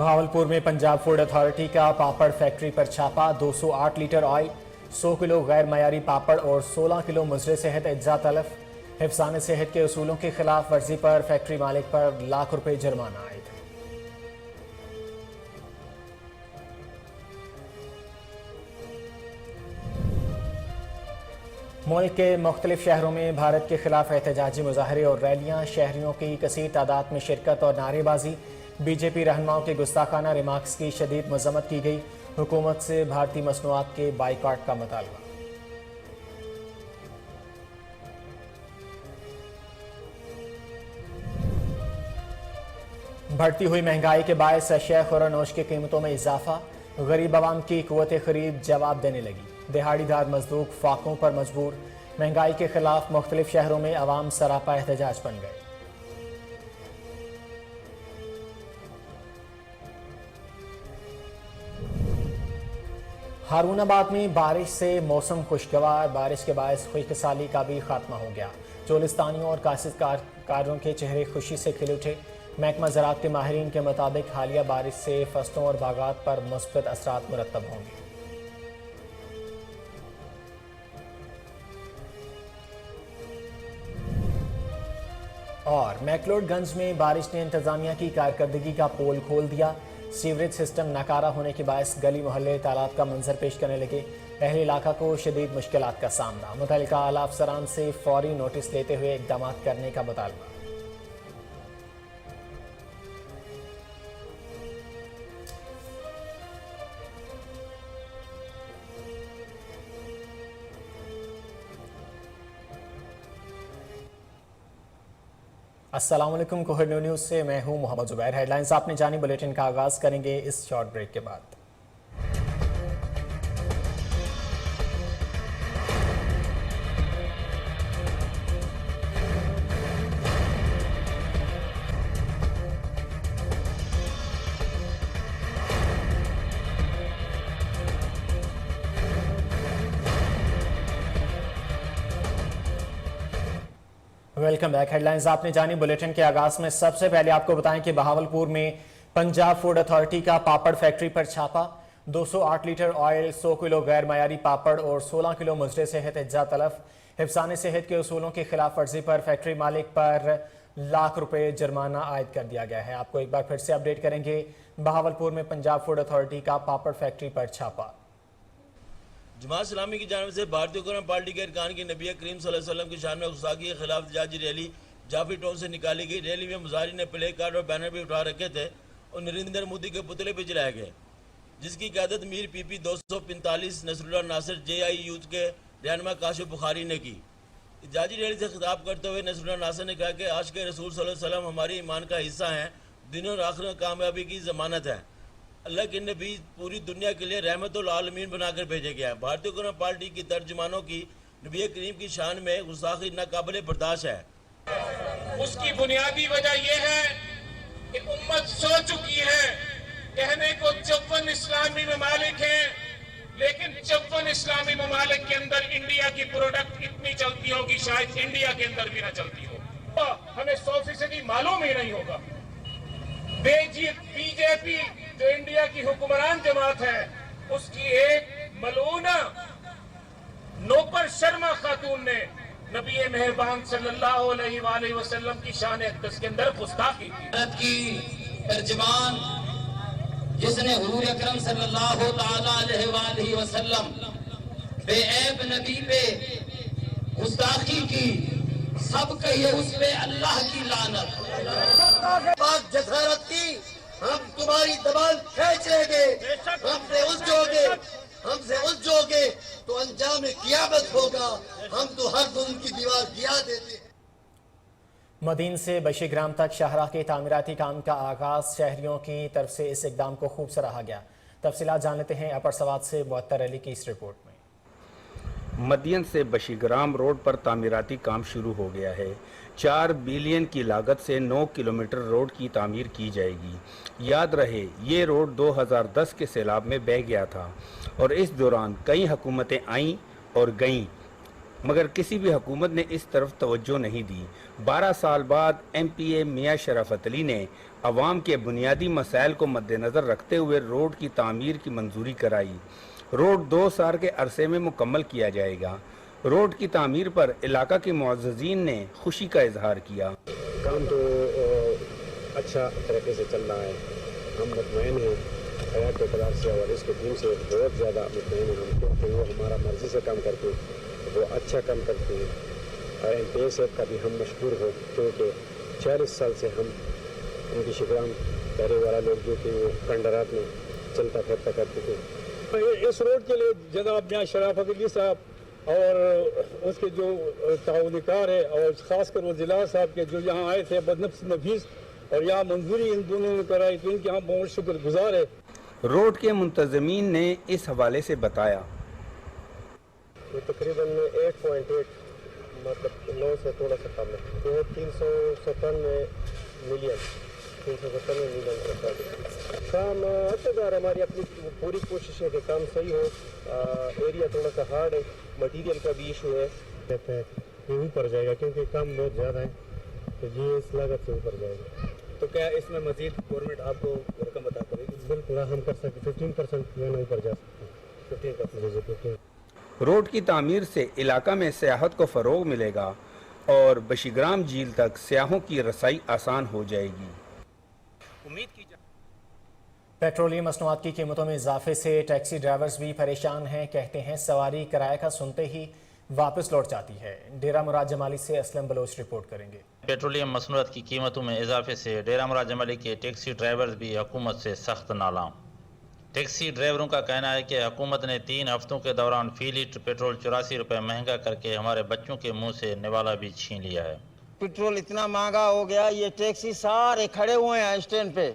बहावलपुर में Punjab food authority का पापड़ factory पर छापा। 208 लीटर ऑयल, 100 किलो गैर मयारी पापड़ और 16 किलो मुजरे सेहत इज्जा तलफ। हिफ्ज़ान सेहत के उसूलों की खिलाफ वर्जी पर फैक्ट्री मालिक पर लाख रुपए जुर्माना आयद। मुल्क के मुख्तलिफ शहरों में भारत के खिलाफ एहतजाजी मुजाहरे और रैलियां, शहरियों की कसीर तादाद में शिरकत और नारेबाजी। बीजेपी रहनुमाओं के गुस्ताखाना रिमार्क्स की शदीद मजम्मत की गई। हुकूमत से भारतीय मसनूआत के बाइकाट का मुतालबा। बढ़ती हुई महंगाई के बायस अशिया खुरानोश की कीमतों में इजाफा। गरीब आवाम की कुव्वत खरीद जवाब देने लगी। दिहाड़ीदार मजदूर फाकों पर मजबूर। महंगाई के खिलाफ मुख्तलिफ शहरों में अवाम सरापा एहतजाज बन गए। हारूनाबाद में बारिश से मौसम खुशगवार। बारिश के बायस खुशकसाली का भी खात्मा हो गया। चोलिस्तानियों और काश्तकारों के चेहरे खुशी से खिल उठे। महकमा ज़राअत के माहिरीन के मुताबिक हालिया बारिश से फसलों और बागात पर मुस्बत असरात मुरतब होंगे। और मैक्लोडगंज में बारिश ने इंतजामिया की कारकर्दगी का पोल खोल दिया। सीवरेज सिस्टम नाकारा होने के बायस गली मोहल्ले तालाब का मंजर पेश करने लगे। अहले इलाका को शदीद मुश्किलात का सामना। मुतल्लिका आला अफसरान से फौरी नोटिस लेते हुए इक़दाम करने का मुतालबा। अस्सलाम वालेकुम। कोहिनूर न्यूज़ से मैं हूं मोहम्मद जुबैर। हेडलाइंस आपने जानी। बुलेटिन का आगाज़ करेंगे इस शॉर्ट ब्रेक के बाद। Welcome back. हेडलाइंस आपने जानी। बुलेटिन के आगाज में सबसे पहले आपको बताएं कि बहावलपुर में पंजाब फूड अथॉरिटी का पापड़ फैक्ट्री पर छापा। 208 लीटर ऑयल, 100 किलो गैर मयारी पापड़ और 16 किलो मुजरे सेहत इज्जा तलफ। हिफ्ज़ान सेहत के उसूलों की खिलाफ वर्जी पर फैक्ट्री मालिक पर लाख रुपए जुर्माना आयद कर दिया गया है। आपको एक बार फिर से अपडेट करेंगे। बहावलपुर में पंजाब फूड अथॉरिटी का पापड़ फैक्ट्री पर छापा। जमात इस्लामी की जानिब से भारतीय हुकूमत पार्टी के अरकान की नबी करीम सल्लल्लाहु अलैहि वसल्लम की शान में गुस्ताखी के खिलाफ एहतजाजी रैली जाफी टोल से निकाली गई। रैली में मुजाहिरीन ने प्ले कार्ड और बैनर भी उठा रखे थे और नरेंद्र मोदी के पुतले भी जलाए गए, जिसकी क़यादत मीर PP 245 Nasrullah Nasir JI youth के रहनुमा काशिफ बुखारी ने की। एहतजाजी रैली से खिताब करते हुए नसरुल्लाह नासिर ने कहा कि आशिक़ रसूल सल्लल्लाहु अलैहि वसल्लम हमारे ईमान का हिस्सा हैं, दुनिया और आखिरत में कामयाबी की ज़मानत है। अल्लाह के नबी पूरी दुनिया के लिए रहमतुल आलमीन बनाकर भेजे गया है। भारतीय हुकूमत पार्टी की तर्जुमानों की नबी करीम की शान में गुस्ताखी नाकाबिले बर्दाश्त है। उसकी बुनियादी वजह यह है कि उम्मत सो चुकी है। कहने को 54 इस्लामी ममालिक हैं, लेकिन 54 इस्लामी ममालिक के अंदर इंडिया की प्रोडक्ट इतनी चलती होगी, शायद इंडिया के अंदर भी ना चलती हो। हमें 100% मालूम ही नहीं होगा। बीजेपी जो इंडिया की हुक्मरान जमात है, उसकी एक मलूना नौकर शर्मा खातून ने नबी मेहरबान सल्लल्लाहु अलैहि वसल्लम की शान अक़दस के अंदर गुस्ताखी की। तर्जमान जिसने हुजूर अकरम सल्लल्लाहु अलैहि वसल्लम बेऐब नबी पे गुस्ताखी की, सब कहिए उस पे अल्लाह की लानत। पाक जसारत की हम तुम्हारी दबान खींच लेंगे। हमसे उलझोगे तो अंजाम क़यामत होगा। हम तो हर दिन की दीवार गिरा देते हैं। मदीन से बशीग्राम तक शाहराह के तामीराती काम का आगाज। शहरियों की तरफ से इस इक़दाम को खूब सराहा गया। तफसीलात जान लेते हैं अपर सवाद से मुअत्तर अली की इस रिपोर्ट में। मदियन से बशीग्राम रोड पर तामीराती काम शुरू हो गया है। 4 बिलियन की लागत से 9 किलोमीटर रोड की तामीर की जाएगी। याद रहे, ये रोड 2010 के सैलाब में बह गया था और इस दौरान कई हुकूमतें आईं और गईं, मगर किसी भी हुकूमत ने इस तरफ तवज्जो नहीं दी। 12 साल बाद MPA मियां शराफत अली ने عوام کے بنیادی مسائل کو مد نظر رکھتے ہوئے روڈ کی تعمیر کی منظوری کرائی۔ روڈ 2 سال کے عرصے میں مکمل کیا جائے گا۔ روڈ کی تعمیر پر علاقہ کے معززین نے خوشی کا اظہار کیا۔ کام تو اچھا طریقے سے چل رہا ہے، ہم مطمئن ہیں حیات اقتدار سے اور اس کے ٹیم سے بہت زیادہ مطمئن ہیں ہم، کیونکہ وہ ہمارا مرضی سے کام کرتے ہیں، وہ اچھا کام کرتے ہیں۔ اور ایم پی اے صاحب کا بھی ہم مشکور ہو، کیونکہ 40 سال سے ہم ان کی شکران پہرے والا لوگ جو کہ وہ کنڈرات میں چلتا پھرتا کرتے تھے۔ اس روڈ کے لیے جناب میاں شرافت علی صاحب اور اس کے جو تعاون کار ہے، اور خاص کر وہ ضلع صاحب کے جو یہاں آئے تھے بدنفس نفیس، اور یہاں منظوری ان دونوں نے کرائی، تو ان کے ہم بہت شکر گزار ہے۔ روڈ کے منتظمین نے اس حوالے سے بتایا، یہ تقریباً 8.8 مطلب 9 سے تھوڑا سا کم ہے، تو 397 ملین کا کام اچھا جا رہا ہے۔ ہماری اپنی پوری کوشش ہے کہ کام صحیح ہو۔ ایریا تھوڑا سا ہارڈ ہے، مٹیریل کا بھی ایشو ہے، کہتے ہیں یہ اوپر جائے گا کیونکہ کام بہت زیادہ ہے، تو یہ اس لاگت سے اوپر جائے گا۔ تو کیا اس میں مزید گورنمنٹ آپ کو رقم عطا کرے گی؟ بالکل ہم کر سکتے 15% میں اوپر جا سکتے ہیں، 15%۔ روڈ کی تعمیر سے علاقہ میں سیاحت کو فروغ ملے گا اور بشیگرام جھیل تک سیاحوں کی رسائی آسان ہو جائے گی۔ پیٹرولیم مصنوعات کی قیمتوں میں اضافے سے ٹیکسی ڈرائیورز بھی پریشان ہیں۔ کہتے ہیں سواری کرایہ کا سنتے ہی واپس لوٹ جاتی ہے۔ ڈیرہ مراد جمالی سے اسلم بلوچ رپورٹ کریں گے۔ پیٹرولیم مصنوعات کی قیمتوں میں اضافے سے ڈیرہ مراد جمالی کے ٹیکسی ڈرائیورز بھی حکومت سے سخت نالاں۔ ٹیکسی ڈرائیوروں کا کہنا ہے کہ حکومت نے 3 ہفتوں کے دوران فی لیٹر پیٹرول 84 روپے مہنگا کر کے ہمارے بچوں کے منہ سے نوالا بھی چھین لیا ہے۔ پیٹرول اتنا مہنگا ہو گیا، یہ ٹیکسی سارے کھڑے ہوئے ہیں اسٹینڈ پہ۔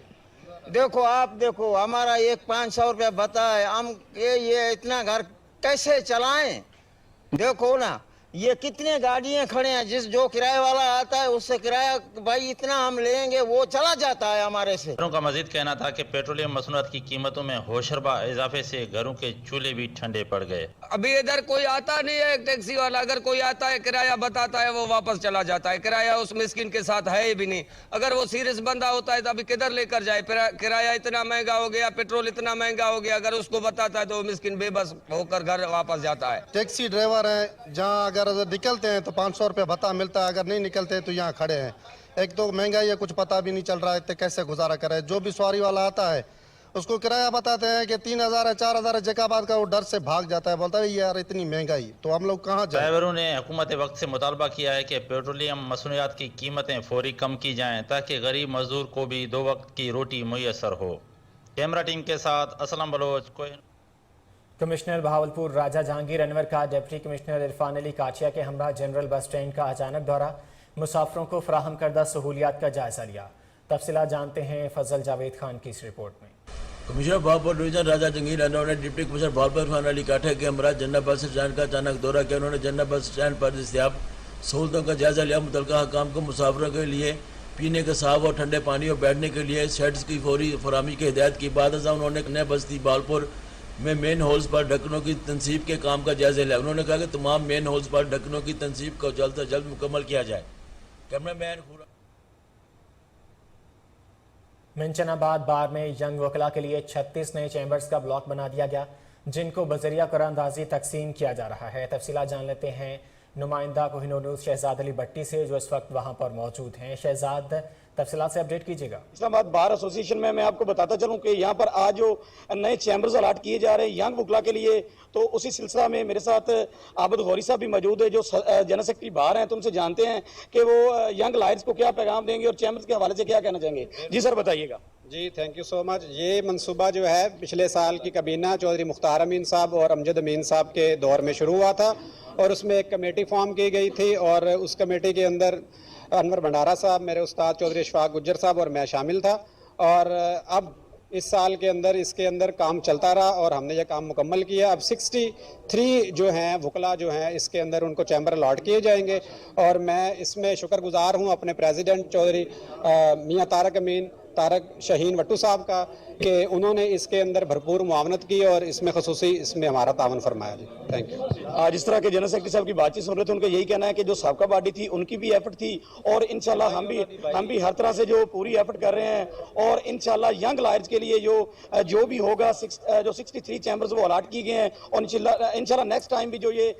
دیکھو آپ دیکھو، ہمارا ایک 500 روپے بتا ہے، ہم یہ اتنا گھر کیسے چلائیں؟ دیکھو نا یہ کتنے گاڑیاں کھڑے ہیں، جو کرایہ والا آتا ہے اس سے کرایہ بھائی اتنا ہم لیں گے، وہ چلا جاتا ہے ہمارے سے۔ گھروں کا مزید کہنا تھا کہ پیٹرولیم مصنوعات کی قیمتوں میں ہوشربا اضافے سے گھروں کے چولہے بھی ٹھنڈے پڑ گئے۔ ابھی ادھر کوئی آتا نہیں ہے ٹیکسی والا، اگر کوئی آتا ہے کرایہ بتاتا ہے وہ واپس چلا جاتا ہے، کرایہ اس مسکین کے ساتھ ہے ہی بھی نہیں۔ اگر وہ سیریس بندہ ہوتا ہے تو ابھی کدھر لے کر جائے؟ کرایہ اتنا مہنگا ہو گیا، پیٹرول اتنا مہنگا ہو گیا، اگر اس کو بتاتا ہے تو وہ مسکین بے بس ہو کر گھر واپس جاتا ہے۔ ٹیکسی ڈرائیور ہیں، جہاں اگر نکلتے ہیں تو 500 روپے بھتہ ملتا ہے، اگر نہیں نکلتے تو یہاں کھڑے ہیں۔ ایک تو مہنگائی ہے، کچھ پتہ بھی نہیں چل رہا ہے کیسے گزارا کرے۔ جو بھی سواری والا آتا ہے اس کو کرایہ بتاتے ہیں کہ 3000 ہے 4000 ہے، جگہ بعد کا وہ ڈر سے بھاگ جاتا ہے، بولتا ہے یار اتنی مہنگائی، تو ہم لوگ کہاں جائیں؟ ڈرائیوروں نے حکومت وقت سے مطالبہ کیا ہے کہ پیٹرولیم مصنوعات کی قیمتیں فوری کم کی جائیں تاکہ غریب مزدور کو بھی 2 وقت کی روٹی میسر ہو۔ کیمرہ ٹیم کے ساتھ اسلم بلوچ، کوئن۔ کمشنر بہاولپور راجہ جہانگیر انور کا ڈپٹی کمشنر عرفان علی کاچیا کے ہمراہ جنرل بس اسٹینڈ کا اچانک دورہ، مسافروں کو فراہم کردہ سہولیات کا جائزہ لیا۔ تفصیلات جانتے ہیں فضل جاوید خان کی اس رپورٹ میں۔ کمشنر بہاولپور ڈویژن راجہ جہانگیر انور نے ڈپٹی کمشنر بہاولپور عرفان علی کاچیا کے ہمراہ جنرل بس اسٹینڈ کا اچانک دورہ کیا۔ انہوں نے جنرل بس اسٹینڈ پر دستیاب سہولتوں کا جائزہ لیا۔ متعلقہ حکام کو مسافروں کے لیے پینے کے صاف اور ٹھنڈے پانی اور بیٹھنے کے لیے شیڈز کی فوری فراہمی کی ہدایت کی۔ بعد ازاں انہوں نے نئے بستی بہاولپور میں مین ہولز پر ڈھکنوں کی تنصیب کے کام کا جائزہ لیا۔ انہوں نے کہا کہ تمام مین ہولز پر ڈھکنوں کی تنصیب کو جلد سے جلد مکمل کیا جائے۔ کیمرہ مین منچن آباد بار میں ینگ وکلا کے لیے 36 نئے چیمبرز کا بلاک بنا دیا گیا، جن کو بذریعہ قرآن اندازی تقسیم کیا جا رہا ہے۔ تفصیلات جان لیتے ہیں نمائندہ کوہ نور نیوز شہزاد علی بٹی سے، جو اس وقت وہاں پر موجود ہیں۔ شہزاد، تفصیلات سے اپڈیٹ کیجیے گا۔ اسلام آباد بار ایسوسی ایشن میں آپ کو بتاتا چلوں کہ یہاں پر آج جو نئے چیمبرز الاٹ کیے جا رہے ہیں ینگ وکلا کے لیے، تو اسی سلسلہ میں میرے ساتھ عابد غوری صاحب بھی موجود ہے جو جنرل سیکرٹری باہر ہیں۔ تم سے جانتے ہیں کہ وہ ینگ لائرز کو کیا پیغام دیں گے اور چیمبرز کے حوالے سے کیا کہنا چاہیں گے؟ جی سر بتائیے گا۔ جی تھینک یو سو مچ۔ یہ منصوبہ جو ہے پچھلے سال کی کابینہ چودھری مختار امین صاحب اور امجد امین صاحب کے دور میں شروع ہوا تھا، اور اس میں ایک کمیٹی فارم کی گئی تھی، اور اس کمیٹی کے اندر انور بھنڈارا صاحب، میرے استاد چودھری اشفاق گجر صاحب اور میں شامل تھا، اور اب اس سال کے اندر اس کے اندر کام چلتا رہا اور ہم نے یہ کام مکمل کیا۔ اب 63 جو ہیں وکلا جو ہیں اس کے اندر ان کو چیمبر الاٹ کیے جائیں گے، اور میں اس میں شکر گزار ہوں اپنے پریزیڈنٹ چودھری میاں طارق امین तारक शहीन वट्टू साहब का कि उन्होंने इसके अंदर भरपूर मुआवनत की और इसमें खसूसी इसमें हमारा तावन फरमाया जी। Thank you. आज इस तरह के जनरल सेक्रेटरी साहब की बातचीत सुन रहे थे, उनका यही कहना है कि जो साबका पार्टी थी उनकी भी एफर्ट थी और इंशाल्लाह हम भी हर तरह से जो पूरी एफर्ट कर रहे हैं और इंशाल्लाह यंग लायर्स के लिए जो भी होगा जो 63 चैम्बर्स वो अलाट किए गए हैं और इंशाल्लाह नेक्स्ट टाइम भी जो ये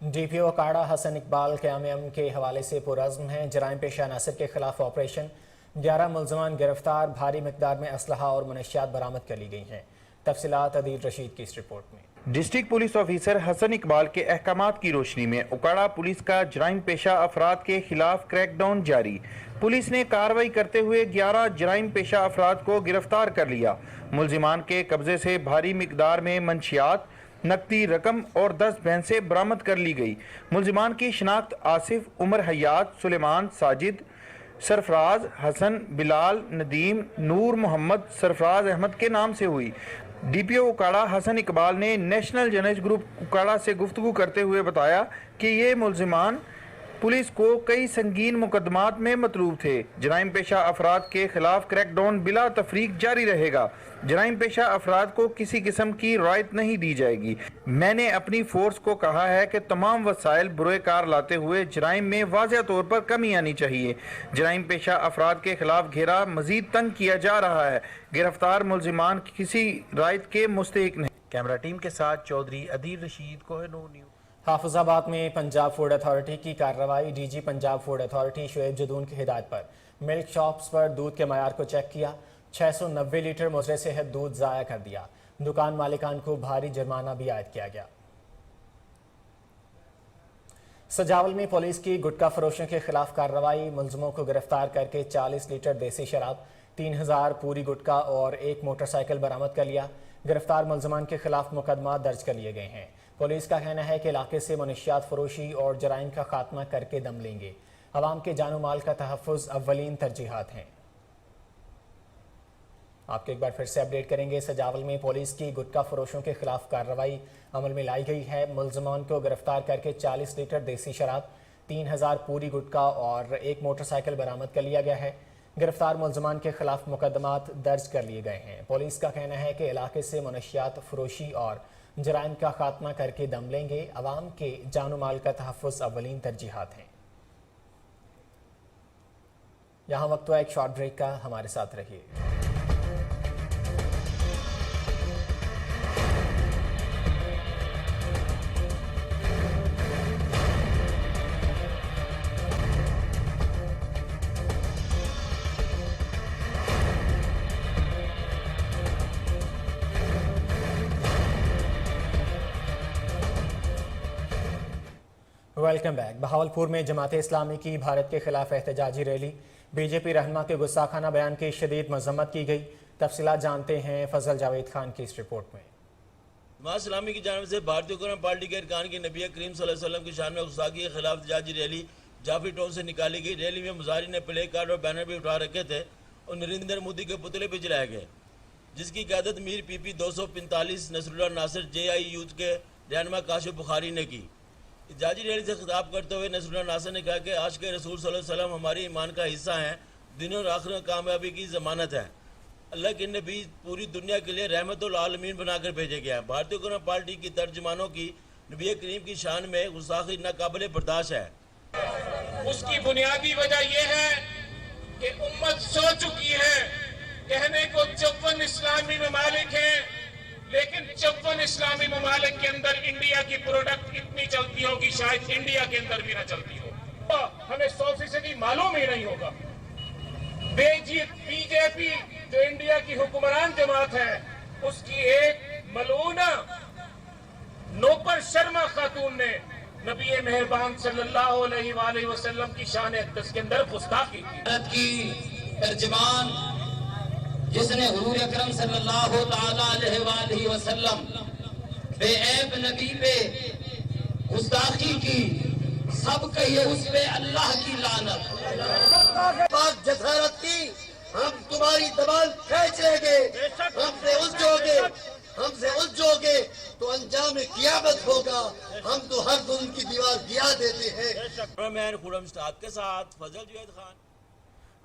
डीपीओ काड़ा हसन इकबाल क़याम के हवाले से पुरज़्म हैं। जराइम पेशा अनासर के खिलाफ ऑपरेशन, 11 मुल्ज़मान गिरफ्तार, भारी मिकदार में असलहा और मनशियात बरामद कर ली गई हैं। तफसीलात अदील रशीद की इस रिपोर्ट में। District police officer Hassan Iqbal के अहकामात की रोशनी में उकाड़ा पुलिस का जराइम पेशा अफराद के खिलाफ क्रैकडाउन जारी। पुलिस ने कार्रवाई करते हुए 11 जराइम पेशा अफराद को गिरफ्तार कर लिया। मुल्जिमान के कब्जे से भारी मिकदार में मंशियात, नकदी रकम और 10 भैंसें बरामद कर ली गई। मुल्जिमान की शिनाख्त आसिफ, उमर हयात, सुलेमान, साजिद, सरफराज, हसन, बिलाल, नदीम, नूर मोहम्मद, सरफराज अहमद के नाम से हुई। डीपीओ उकाड़ा हसन इकबाल ने नेशनल जर्नलिस्ट ग्रुप उकाड़ा से गुफ्तगू करते हुए बताया कि ये मुल्जिमान पुलिस को कई संगीन मुकदमात में मतलूब थे। जराइम पेशा अफराद के खिलाफ क्रैकडाउन बिला तफरीक जारी रहेगा। जराइम पेशा अफराद को किसी किस्म की रियायत नहीं दी जाएगी। मैंने अपनी फोर्स को कहा है कि तमाम वसाइल बुरेकार लाते हुए जराइम में वाज़ेह तौर पर कमी आनी चाहिए। जराइम पेशा अफराद के खिलाफ घेरा मजीद तंग किया जा रहा है। गिरफ्तार मुल्जिमान किसी रियायत के मुस्तहिक नहीं। कैमरा टीम के साथ चौधरी अदील रशीद, कोहिनूर न्यूज़। हाफिजाबाद में पंजाब फूड अथॉरिटी की कार्रवाई। DG Punjab food authority Shoaib Jadoon की हिदायत पर मिल्क शॉप्स पर दूध के मयार को चेक किया। 690 लीटर मुज़र सेहत दूध ज़ाया कर दिया। दुकान मालिकान को भारी जुर्माना भी आयद किया गया। सजावल में पुलिस की गुटखा फरोशों के खिलाफ कार्रवाई। मुलजमों को गिरफ्तार करके 40 लीटर देसी शराब, 3000 पूरी गुटखा और एक मोटरसाइकिल बरामद कर लिया। गिरफ्तार मुलजमान के खिलाफ मुकदमा दर्ज कर लिए गए हैं। पुलिस का कहना है कि इलाके से मनशियात फरोशी और जराइम का खात्मा करके दम लेंगे। अवाम के जानो माल का तहफ़्फ़ुज़ अव्वलीन तरजीहात हैं। आपको एक बार फिर से अपडेट करेंगे। सजावल में पुलिस की गुटखा फरोशों के खिलाफ कार्रवाई अमल में लाई गई है। मुलजमान को गिरफ्तार करके 40 लीटर देसी शराब, 3000 पूरी गुटखा और एक मोटरसाइकिल बरामद कर लिया गया है। गिरफ्तार मुलजमान के खिलाफ मुकदमात दर्ज कर लिए गए हैं। पुलिस का कहना है कि इलाके से मनशियात फरोशी और जराइम का खात्मा करके दम लेंगे। अवाम के जानो माल का तहफ़्फ़ुज़ अव्वलीन तरजीहात हैं। यहाँ वक्त हुआ एक शॉर्ट ब्रेक का, हमारे साथ रहिए। Welcome back. बहावलपुर में जमात इस्लामी की भारत के खिलाफ एहतजाजी रैली। बीजेपी रहनुमा के गुस्साखाना बयान की शदीद मजम्मत की गई। तफसीलात जानते हैं फजल जावेद खान की इस रिपोर्ट में। जमात इस्लामी की जानिब से भारतीय हुकूमत पार्टी के अरकान की नबी करीम सल्लल्लाहु अलैहि वसल्लम की शान में गुस्ताखी के खिलाफ एहतजाजी रैली जाफरी टाउन से निकाली गई। रैली में मुजाहिरीन ने प्ले कार्ड और बैनर भी उठा रखे थे और नरेंद्र मोदी के पुतले भी जलाए गए, जिसकी क़यादत मीर PP 245 Nasrullah Nasir JI youth के रहनुमा काशिफ बुखारी ने की। एहतजाजी रैली से खिताब करते हुए नसरुल्लाह नासिर ने कहा कि आज के रसूल सल्लल्लाहु अलैहि वसल्लम हमारे ईमान का हिस्सा हैं, दुनिया और आखिरत में कामयाबी की ज़मानत है। अल्लाह के नबी पूरी दुनिया के लिए रहमतुल आलमीन बनाकर भेजे गया है। भारतीय हुकूमत पार्टी की तर्जुमानों की नबी करीम की शान में गुस्ताखी नाकाबिले बर्दाश्त है। उसकी बुनियादी वजह यह है कि उम्मत सो चुकी है। कहने को 54 इस्लामी ममालिक हैं, लेकिन 54 इस्लामी ममालिक के अंदर इंडिया की प्रोडक्ट इतनी चलती होगी शायद इंडिया के अंदर भी ना चलती हो। तो हमें 100% मालूम ही नहीं होगा। बीजेपी जो इंडिया की हुक्मरान जमात है, उसकी एक मलूना नौकर शर्मा खातून ने नबी मेहरबान सल्लल्लाहु अलैहि वसल्लम की शान अक़दस के अंदर गुस्ताखी की तर्जुमान जिसने हुजूर अकरम सल्लल्लाहु ताला अलैहि वसल्लम बेऐब नबी पे गुस्ताखी की, सब कहिए उस पे अल्लाह की लानत। पाक जसारत की हम तुम्हारी दबान खींच लेंगे, हमसे उलझोगे तो अंजाम क़यामत होगा। हम तो हर दिन की दीवार गिरा देते हैं। कैमरामैन खुरम स्टाक के साथ फजल जावेद खान।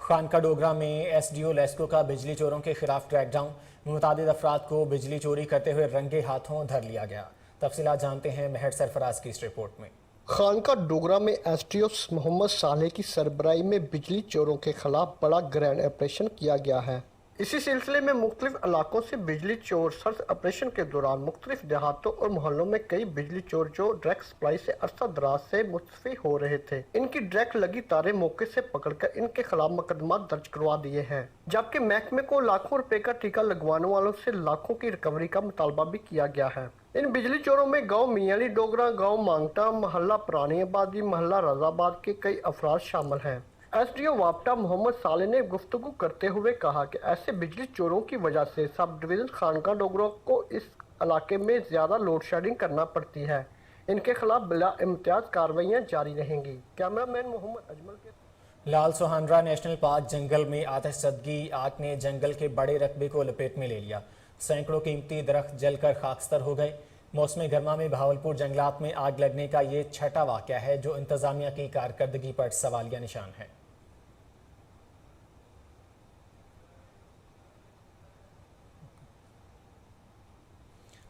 खानका डोगरा में एसडीओ लेस्को का बिजली चोरों के खिलाफ क्रैकडाउन, मुतादिद अफराद को बिजली चोरी करते हुए रंगे हाथों धर लिया गया। तफसीलात जानते हैं मेहर सरफराज की इस रिपोर्ट में। खानका डोगरा में एसडीओ मोहम्मद सालेह की सरबराही में बिजली चोरों के खिलाफ बड़ा ग्रैंड ऑपरेशन किया गया है। इसी सिलसिले में मुख्तलिफ इलाकों से बिजली चोर सर्च ऑपरेशन के दौरान मुख्तलिफ देहातों और मोहल्लों में कई बिजली चोर जो डायरेक्ट सप्लाई से अरसा दराज से मुस्तफी हो रहे थे, इनकी डायरेक्ट लगी तारें मौके से पकड़कर इनके खिलाफ मुकदमा दर्ज करवा दिए हैं, जबकि महकमे को लाखों रुपए का टीका लगवाने वालों से लाखों की रिकवरी का मुतालबा भी किया गया है। इन बिजली चोरों में गांव मियाली डोगरा, गांव मांगटा, मोहल्ला पुरानी आबादी, मोहल्ला रजाबाद के कई अफराद शामिल हैं। एसडीओ वापटा मोहम्मद साले ने गुफ्तगू करते हुए कहा कि ऐसे बिजली चोरों की वजह से सब डिवीजन खानका डोगरा को इस इलाके में ज्यादा लोड शेडिंग करना पड़ती है। इनके खिलाफ बिला इम्तियाज कार्रवाइयां जारी रहेंगी। कैमरामैन मोहम्मद अजमल के लाल सोहानरा नेशनल पार्क जंगल में आतिशज़दगी आग ने जंगल के बड़े रकबे को लपेट में ले लिया। सैकड़ों कीमती दरख्त जलकर खाकस्तर हो गए। मौसम गर्मा में भावलपुर जंगलात में आग लगने का ये छठा वाक़या है जो इंतजामिया की कारकर्दगी पर सवालिया निशान है।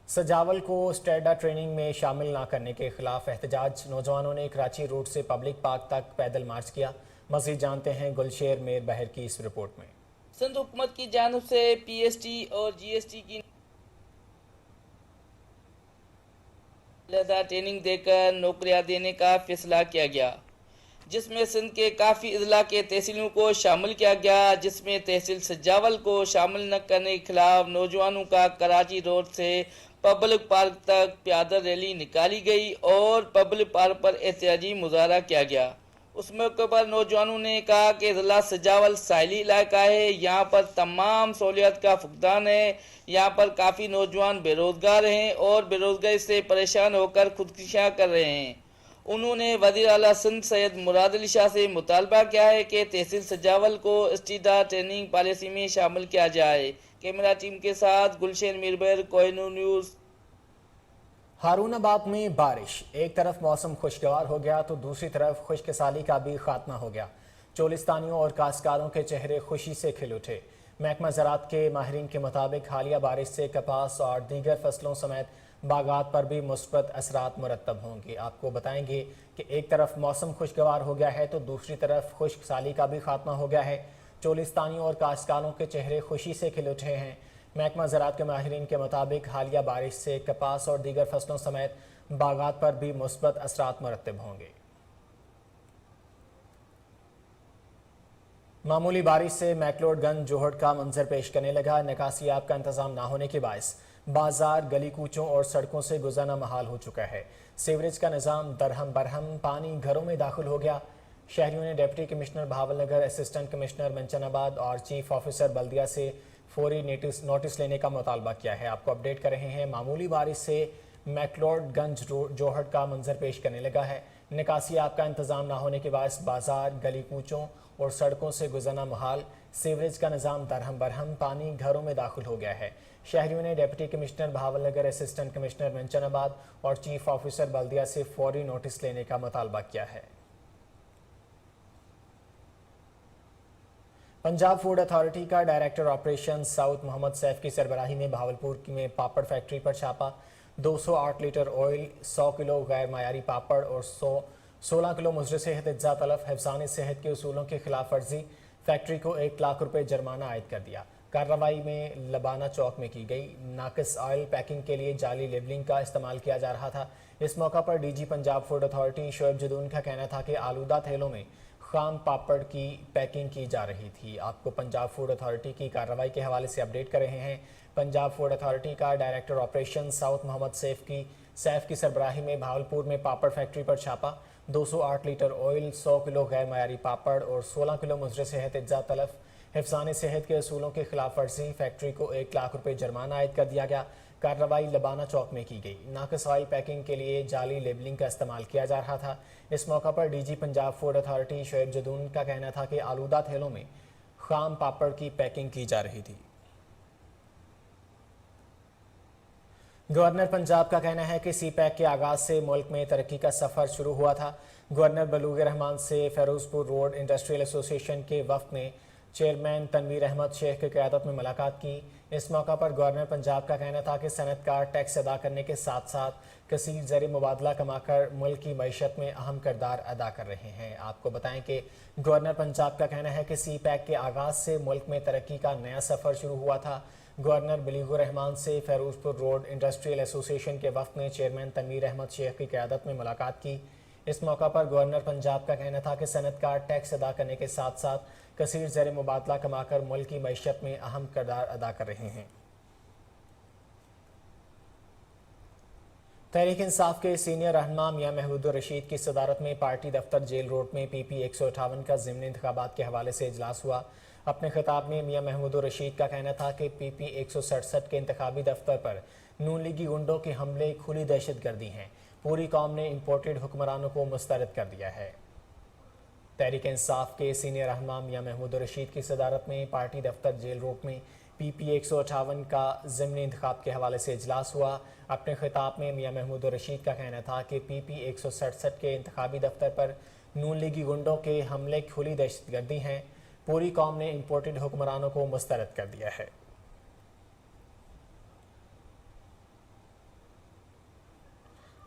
सजावल को स्टेडा ट्रेनिंग में शामिल न करने के खिलाफ एहतजाज, नौजवानों ने कराची रोड से पब्लिक पार्क तक पैदल मार्च किया। मज़ीद जानते हैं गुलशेर मेर बहर की इस रिपोर्ट में। सिंध हुकूमत की जानिब से पीएसटी और जीएसटी की ट्रेनिंग देकर नौकरियां देने का फैसला किया गया, जिसमें सिंध के काफ़ी अजला के तहसीलों को शामिल किया गया, जिसमें तहसील सजावल को शामिल न करने के खिलाफ नौजवानों का कराची रोड से पब्लिक पार्क तक पैदल रैली निकाली गई और पब्लिक पार्क पर एहतजाजी मुजाहरा किया गया। उस मौके पर नौजवानों ने कहा कि ज़िला सजावल साहिली इलाका है, यहाँ पर तमाम सहूलियत का फुकदान है, यहाँ पर काफ़ी नौजवान बेरोजगार हैं और बेरोजगारी से परेशान होकर खुदकुशियाँ कर रहे हैं। उन्होंने वज़ीर आला सिंध सैयद मुराद अली शाह से मुतालबा किया है कि तहसील सजावल को स्टीडा ट्रेनिंग पॉलिसी में शामिल किया जाए। कैमरा टीम के साथ गुलशेर मीरबर, कोहिनूर न्यूज़। हारूनाबाद में बारिश, एक तरफ मौसम खुशगवार हो गया तो दूसरी तरफ खुशकिसाली का भी खात्मा हो गया। चोलिस्तानियों और काश्तकारों के चेहरे खुशी से खिल उठे। महकमा ज़राअत के माहिरीन के मुताबिक हालिया बारिश से कपास और दीगर फसलों समेत बागात पर भी मुस्बत असरात मुरतब होंगे। आपको बताएंगे कि एक तरफ मौसम खुशगवार हो गया है तो दूसरी तरफ खुशक-साली का भी खात्मा हो गया है। चोलिस्तानियों और काश्तकारों के चेहरे खुशी से खिल उठे हैं। महकमा ज़राअत के माहिरीन के मुताबिक हालिया बारिश से कपास और दीगर फसलों समेत बागात पर भी मुस्बत असरात मुरतब होंगे। मामूली बारिश से मैक्लोडगंज जोहड़ का मंजर पेश करने लगा। निकासियाब का इंतजाम ना होने के बायस बाजार, गली कूचों और सड़कों से गुजरना महाल हो चुका है। सीवरेज का निज़ाम दरहम बरहम, पानी घरों में दाखिल हो गया। शहरियों ने deputy commissioner Bahawalnagar, assistant commissioner Manchanabad और चीफ ऑफिसर बल्दिया से फौरी नोटिस लेने का मुतालबा किया है। आपको अपडेट कर रहे हैं, मामूली बारिश से मैक्लोडगंज जोहड़ का मंजर पेश करने लगा है। निकासियाब का इंतजाम ना होने के बायस बाजार, गली कूचों और सड़कों से गुजरना मुहाल। सीवरेज का निज़ाम दरहम बरहम, पानी घरों में दाखिल हो गया है। शहरियों ने deputy commissioner Bahawalnagar, assistant commissioner Manchanabad और चीफ ऑफिसर बल्दिया से फौरी नोटिस लेने का मुतालबा किया है। पंजाब फूड अथॉरिटी का director operation south Muhammad Saif की सरबराही में भावलपुर में पापड़ फैक्ट्री पर छापा। 208 लीटर ऑयल, 100 किलो गैर मायारी पापड़ और 16 किलो मुजर सेहत इज्जा तलफ, हिफ्ज़ान सेहत के उसूलों की खिलाफ वर्जी। फैक्ट्री को 1 लाख रुपए जुर्माना आयद कर दिया। कार्रवाई में लबाना चौक में की गई। नाकिस ऑयल पैकिंग के लिए जाली लेबलिंग का इस्तेमाल किया जा रहा था। इस मौका पर DG Punjab food authority Shoaib Jadoon का कहना था कि आलूदा थैलों में खाम पापड़ की पैकिंग की जा रही थी। आपको पंजाब फूड अथॉरिटी की कार्रवाई के हवाले से अपडेट कर रहे हैं। पंजाब फूड अथॉरिटी का director operation south Muhammad Saif की सरबराही में भावलपुर में पापड़ फैक्ट्री पर छापा। 208 लीटर ऑयल, 100 किलो गैर मायारी पापड़ और 16 किलो मुजर सेहत इज्जा तलफ, हिफ्ज़ान सेहत के असूलों के खिलाफ वर्जी। फैक्ट्री को 1 लाख रुपए जुर्माना आयद कर दिया गया। कार्रवाई लबाना चौक में की गई। नाकिस ऑयल पैकिंग के लिए जाली लेबलिंग का इस्तेमाल किया जा रहा था। इस मौका पर DG Punjab food authority Shoaib Jadoon का कहना था कि आलूदा थैलों में खाम पापड़ की पैकिंग की जा रही थी। गवर्नर पंजाब का कहना है कि सी पैक के आगाज से मुल्क में तरक्की का सफर शुरू हुआ था। गवर्नर बलूग रहमान से फिरोजपुर रोड इंडस्ट्रियल एसोसिएशन के वफ्द ने चेयरमैन तनवीर अहमद शेख की क़यादत में मुलाकात की। इस मौका पर गवर्नर पंजाब का कहना था कि सनतकार टैक्स अदा करने के साथ साथ कसीर ज़र मुबादला कमाकर मुल्क की मईशत में अहम किरदार अदा कर रहे हैं। आपको बताएं कि गवर्नर पंजाब का कहना है कि सी पैक के आगाज़ से मुल्क में तरक्की का नया सफ़र शुरू हुआ था। गवर्नर बलीग रहमान से फिरोजपुर रोड इंडस्ट्रियल एसोसिएशन के वफ्द ने चेयरमैन तनवीर अहमद शेख की क़यादत में मुलाकात की। इस मौका पर गवर्नर पंजाब का कहना था कि सनतकार टैक्स अदा करने के साथ साथ कसीर ज़र मुबादला कमाकर मुल्क की मईशत में अहम किरदार अदा कर रहे हैं। तहरीक इंसाफ के सीनियर रहनुमा मियां महमूद रशीद की सदारत में पार्टी दफ्तर जेल रोड में PP 158 का ज़िमनी इंतखाबात के हवाले से इजलास हुआ। अपने खिताब में मियां महमूद रशीद का कहना था कि PP 167 के इंतखाबी दफ्तर पर नून लीगी गुंडों के हमले खुली दहशतगर्दी हैं। पूरी कौम ने इम्पोर्टेड हुक्मरानों को मुस्तरद कर दिया है। तहरीक इंसाफ के सीनियर रहनुमा मियां महमूद रशीद की सदारत में पार्टी दफ्तर जेल रोड में PP 158 का ज़िमनी इंतखाब के हवाले से इजलास हुआ। अपने खिताब में मियां महमूद रशीद का कहना था कि PP 167 के इंतखाबी दफ्तर पर नून लीगी गुंडों के हमले खुली दहशतगर्दी हैं। पूरी कौम ने इम्पोर्टेड हुक्मरानों को मुस्तरद कर दिया है।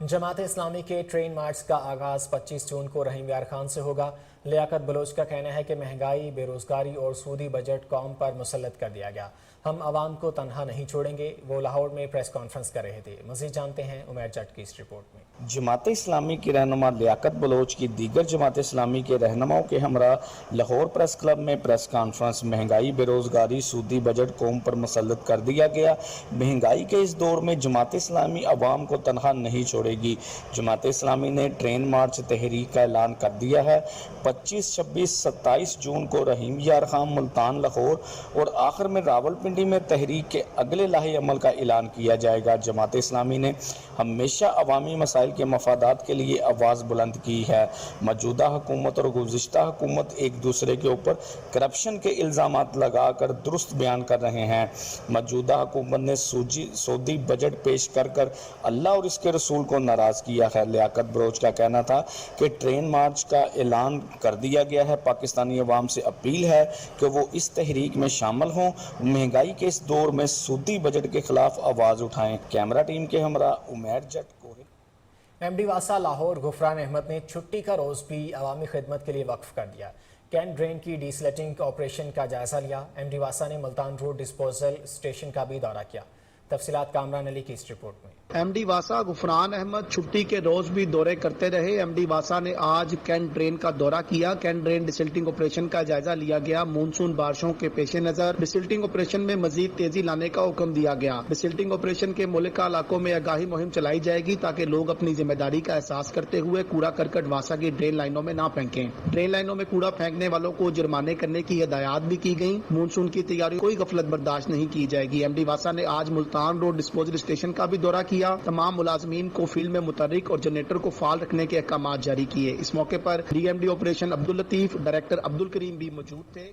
जमात इस्लामी के ट्रेन मार्च का आगाज़ 25 जून को रहीम यार खान से होगा। लियाकत बलोच का कहना है कि महंगाई, बेरोजगारी और सूदी बजट कौम पर मुसल्लत कर दिया गया। हम आवाम को तनहा नहीं छोड़ेंगे। वो लाहौर में प्रेस कॉन्फ्रेंस कर रहे थे। मज़ीद जानते हैं उमैर जट की इस रिपोर्ट में। जमात इस्लामी की रहनुमा लियाकत बलोच की दीगर जमात इस्लामी के रहनुमाओं के हमरा लाहौर प्रेस क्लब में प्रेस कॉन्फ्रेंस। महंगाई, बेरोजगारी, सूदी बजट कौम पर मुसल्लत कर दिया गया। महंगाई के इस दौर में जमात इस्लामी अवाम को तनहा नहीं छोड़ेगी। जमात इस्लामी ने ट्रेन मार्च तहरीक का ऐलान कर दिया है। 25, 26, 27 जून को रहीम यार खान, मुल्तान, लाहौर और आखिर में रावलपिंडी में तहरीक के अगले लाहे अमल का ऐलान किया जाएगा। जमात इस्लामी ने हमेशा अवामी मसाइल के मफादात के लिए आवाज़ बुलंद की है। मौजूदा हुकूमत और गुज़िश्ता हुकूमत एक दूसरे के ऊपर करप्शन के इल्ज़ामात लगाकर दुरुस्त बयान कर रहे हैं। मौजूदा हुकूमत ने सऊदी बजट पेश कर कर अल्लाह और इसके रसूल को नाराज़ किया है। लियाकत बलोच का कहना था कि ट्रेन मार्च का ऐलान कर दिया गया है। पाकिस्तानी अवाम से अपील है कि वो इस तहरीक में शामिल हों। महंगाई के इस दौर में सूदी बजट के खिलाफ आवाज़ उठाएं। कैमरा टीम के हमरा उमैर जट को। MD वासा लाहौर गुफरान अहमद ने छुट्टी का रोज़ भी अवामी खिदमत के लिए वक्फ कर दिया। कैन ड्रेन की डीसलेटिंग ऑपरेशन का जायजा लिया। MD वासा ने मुल्तान रोड डिस्पोजल स्टेशन का भी दौरा किया। तफसीलात कामरान अली की इस रिपोर्ट में। MD वासा गुफरान अहमद छुट्टी के रोज भी दौरे करते रहे। MD वासा ने आज कैन ड्रेन का दौरा किया। कैन ड्रेन डिसिल्टिंग ऑपरेशन का जायजा लिया गया। मानसून बारिशों के पेश नजर डिसिल्टिंग ऑपरेशन में मजीद तेजी लाने का हुक्म दिया गया। डिसिल्टिंग ऑपरेशन के मुल्का इलाकों में आगाही मुहिम चलाई जाएगी ताकि लोग अपनी जिम्मेदारी का एहसास करते हुए कूड़ा करकट वासा की ड्रेन लाइनों में न फेंकें। ड्रेन लाइनों में कूड़ा फेंकने वालों को जुर्माने करने की हिदायत भी की गई। मानसून की तैयारी कोई गफलत बर्दाश्त नहीं की जाएगी। MD वासा ने आज मुल्तान रोड डिस्पोजल स्टेशन का भी दौरा किया। तमाम मुलाजमीन को फील्ड में मुतहर्रिक और जनरेटर को फाल रखने के अहकाम जारी किए। इस मौके पर DMD operation Abdul Latif, director Abdul Karim भी मौजूद थे।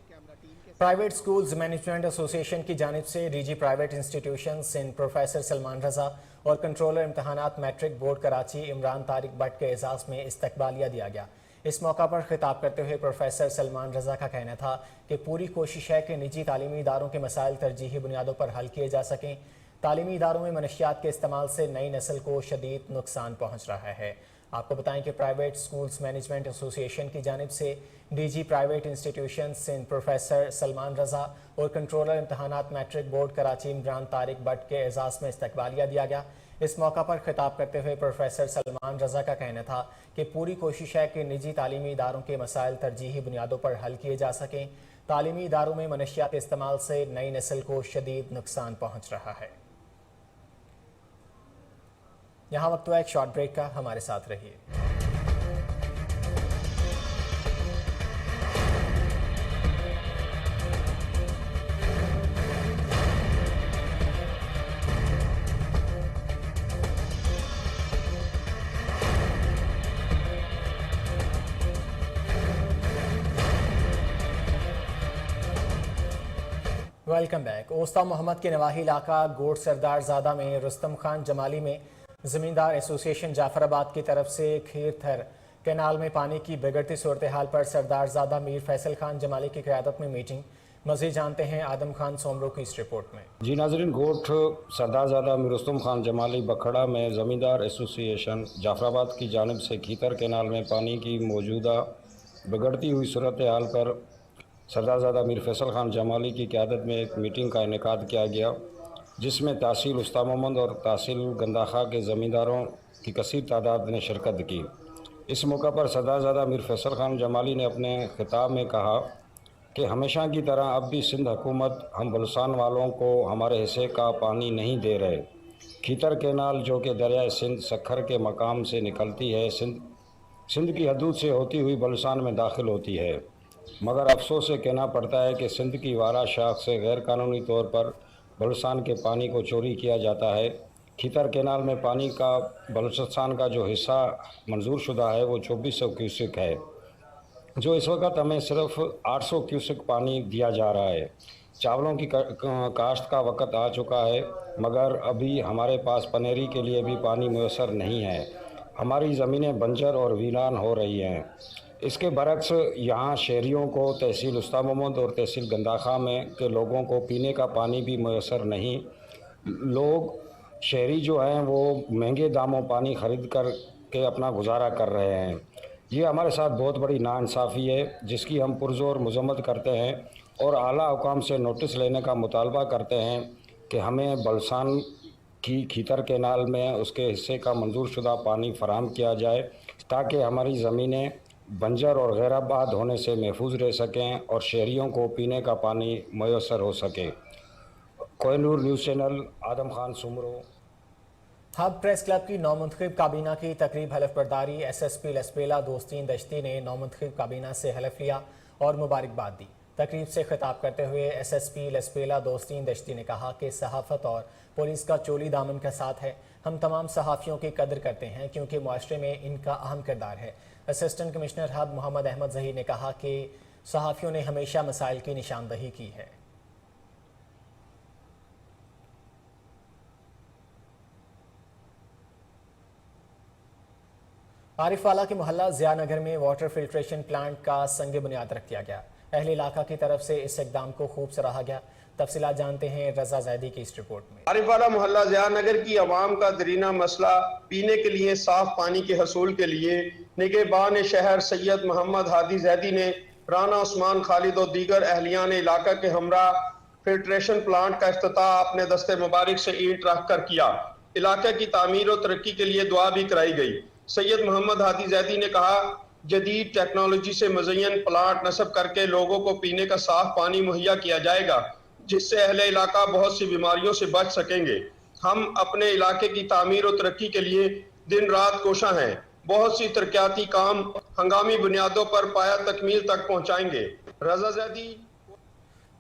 प्राइवेट स्कूल्स मैनेजमेंट एसोसिएशन की जानिब से DG private institution Sindh professor Salman Raza और कंट्रोलर इम्तहानात मैट्रिक बोर्ड कराची इमरान तारिक भट्ट के एजाज़ में इस्तकबालिया दिया गया। इस मौका पर खिताब करते हुए प्रोफेसर सलमान रजा का कहना था कि पूरी कोशिश है कि निजी तालीमी इदारों के मसाइल तरजीही बुनियादों पर हल किए जा सकें। तालीमी इदारों में मनशियात के इस्तेमाल से नई नस्ल को शदीद नुकसान पहुँच रहा है। आपको बताएं कि प्राइवेट स्कूल्स मैनेजमेंट एसोसिएशन की जानिब से DG private institution Sindh professor Salman Raza और कंट्रोलर इम्तहानात मैट्रिक बोर्ड कराची इमरान तारिक भट्ट के एजाज़ में इस्तकबालिया दिया गया। इस मौका पर खिताब करते हुए प्रोफेसर सलमान रजा का कहना था कि पूरी कोशिश है कि निजी तालीमी इदारों के मसाइल तरजीही बुनियादों पर हल किए जा सकें। तालीमी इदारों में मनशियात के इस्तेमाल से नई नस्ल को शदीद नुकसान पहुँच रहा है। यहाँ वक्त हुआ एक शॉर्ट ब्रेक का, हमारे साथ रहिए। Welcome back. ओस्ता मोहम्मद के नवाही इलाका गोड सरदार ज़ादा में रुस्तम खान जमाली में ज़मींदार एसोसिएशन जाफराबाद की तरफ से खीरथर कैनाल में पानी की बिगड़ती सूरत हाल पर सरदार ज़ादा मीर फैसल खान जमाली की क़यादत में मीटिंग। मज़ीद जानते हैं आदम खान सोमरो की इस रिपोर्ट में। जी नाज़रीन, गोठ सरदार ज़ादा मीर रुस्तम खान जमाली बखड़ा में ज़मींदार एसोसिएशन जाफराबाद की जानिब से खीतर कैनाल में पानी की मौजूदा बिगड़ती हुई सूरत हाल पर सरदार ज़ादा मीर फैसल खान जमाली की क़यादत में एक मीटिंग का इनेकाद किया गया, जिसमें तहसील उस्ता मोहम्मद और तहसील गंदाखा के ज़मींदारों की कसीर तादाद ने शिरकत की। इस मौका पर सरदार ज़ादा मीर फैसल खान जमाली ने अपने खिताब में कहा कि हमेशा की तरह अब भी सिंध हुकूमत हम बलुस्तान वालों को हमारे हिस्से का पानी नहीं दे रहे। खीतर कैनाल जो कि दरिया सिंध सखर के मकाम से निकलती है, सिंध की हदूद से होती हुई बलुस्तान में दाखिल होती है, मगर अफसोस से कहना पड़ता है कि सिंध की वारा शाख से गैर कानूनी तौर पर बलुस्तान के पानी को चोरी किया जाता है। खीतर कैनाल में पानी का बलूचिस्तान का जो हिस्सा मंजूर शुदा है वो 2400 क्यूसिक है, जो इस वक्त हमें सिर्फ 800 क्यूसिक पानी दिया जा रहा है। चावलों की काश्त का वक़्त आ चुका है, मगर अभी हमारे पास पनेरी के लिए भी पानी मैसर नहीं है। हमारी ज़मीनें बंजर और वीरान हो रही हैं। इसके बरक्स यहाँ शहरियों को तहसील उस्ता मोहम्मद और तहसील गंदाखा में के लोगों को पीने का पानी भी मैसर नहीं। लोग शहरी जो हैं वो महंगे दामों पानी ख़रीद कर के अपना गुजारा कर रहे हैं। ये हमारे साथ बहुत बड़ी नाइंसाफ़ी है, जिसकी हम पुरज़ोर मज़म्मत करते हैं और आला हुकाम से नोटिस लेने का मुतालबा करते हैं कि हमें बलुस्तान की खीतर कैनाल में उसके हिस्से का मंजूर शुदा पानी फराहम किया जाए, ताकि हमारी ज़मीनें बंजर और गैराबाद होने से महफूज रह सकें और शहरियों को पीने का पानी मैसर हो सके। Kohinoor news channel, Adam Khan Soomro. Hub press club की नौमुंतखब काबीना की तकरीब हलफ बर्दारी। SSP लसपेला दोस्तीन दश्ती ने नौमुंतखब काबीना से हलफ लिया और मुबारकबाद दी। तकरीब से खिताब करते हुए SSP लसपेला दोस्तीन दश्ती ने कहा कि सहाफ़त और पुलिस का चोली दामन का साथ है। हम तमाम सहाफ़ियों की कदर करते हैं क्योंकि मुआशरे में इनका अहम किरदार है। असिस्टेंट कमिश्नर हब मोहम्मद अहमद ज़ही ने कहा कि सहाफ़ियों ने हमेशा मसाइल की निशानदही की है। आरिफवाला के मोहल्ला ज़ियानगर में वाटर फिल्ट्रेशन प्लांट का संग बुनियाद रख दिया गया। अहले इलाका की तरफ से इस इक़दाम को खूब सराहा गया। तफसीलात जानते हैं रजा जैदी की इस रिपोर्ट में। आरिफवाला मोहल्ला ज़ियानगर की आवाम का दरीना मसला पीने के लिए साफ पानी के हसूल के लिए निगहबान शहर सैयद मोहम्मद हादी जैदी ने राना उस्मान खालिद और दीगर अहलियान इलाका के हमरा फिल्ट्रेशन प्लांट का इफ्तिताह अपने दस्ते मुबारक से ईंट रख कर किया। इलाके की तामीर और तरक्की के लिए दुआ भी कराई गई। सैयद मोहम्मद हादी जैदी ने कहा, जदीद टेक्नोलॉजी से मुज़य्यन प्लांट नस्ब करके लोगों को पीने का साफ पानी मुहैया किया जाएगा, जिससे अहले इलाका बहुत सी बीमारियों से बच सकेंगे। हम अपने इलाके की तामीर और तरक्की के लिए दिन रात कोशा हैं। बहुत सी तरक्याती काम हंगामी बुनियादों पर पाया तकमील तक पहुँचाएंगे। रजा जैदी।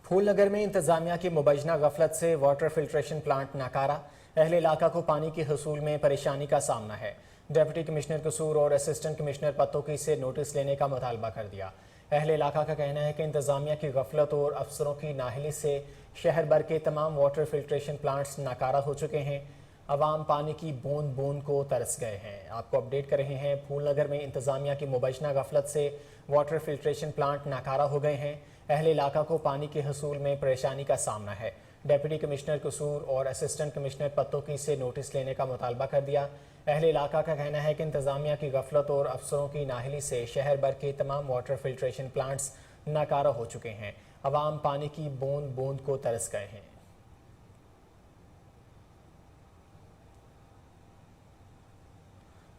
फूलनगर में इंतजामिया की मुबैना गफलत से वाटर फिल्ट्रेशन प्लांट नाकारा। अहले इलाका को पानी के हसूल में परेशानी का सामना है। डिप्टी कमिश्नर कसूर और असिस्टेंट कमिश्नर पतोकी से नोटिस लेने का मुतालबा कर दिया। अहले इलाका का कहना है कि इंतजामिया की गफलत और अफसरों की नाहली से शहर भर के तमाम वाटर फिल्ट्रेशन प्लांट्स नाकारा हो चुके हैं। अवाम पानी की बूंद बूंद को तरस गए हैं। आपको अपडेट कर रहे हैं, फूलनगर में इंतजामिया की मुबैना गफलत से वाटर फिल्ट्रेशन प्लांट नाकारा हो गए हैं। अहले इलाका को पानी के हसूल में परेशानी का सामना है। डिप्टी कमिश्नर कसूर और असिस्टेंट कमिश्नर पतोकी से नोटिस लेने का मुतालबा कर दिया। अहले इलाका का कहना है कि इंतजामिया की गफलत और अफसरों की नाहली से शहर भर के तमाम वाटर फिल्ट्रेशन प्लांट्स नाकारा हो चुके हैं। अवाम पानी की बूंद बूंद को तरस गए हैं।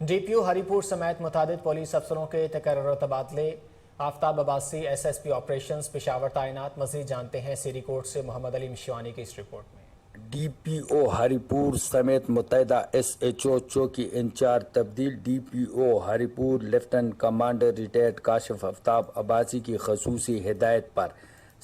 DPO हरिपुर समेत मुतादिद पुलिस अफसरों के तकर्रर तबादले। आफ्ताब अब्बासी SSP ऑपरेशंस पेशावर तैनात। मज़ीद जानते हैं सिरीकोट से मोहम्मद अली मिशवानी की इस रिपोर्ट में। DPO हरिपुर समेत मुतहदा SHO चौकी इंचार्ज तब्दील। DPO Haripur lieutenant commander retired Kashif Aftab Abbasi की खसूसी हिदायत पर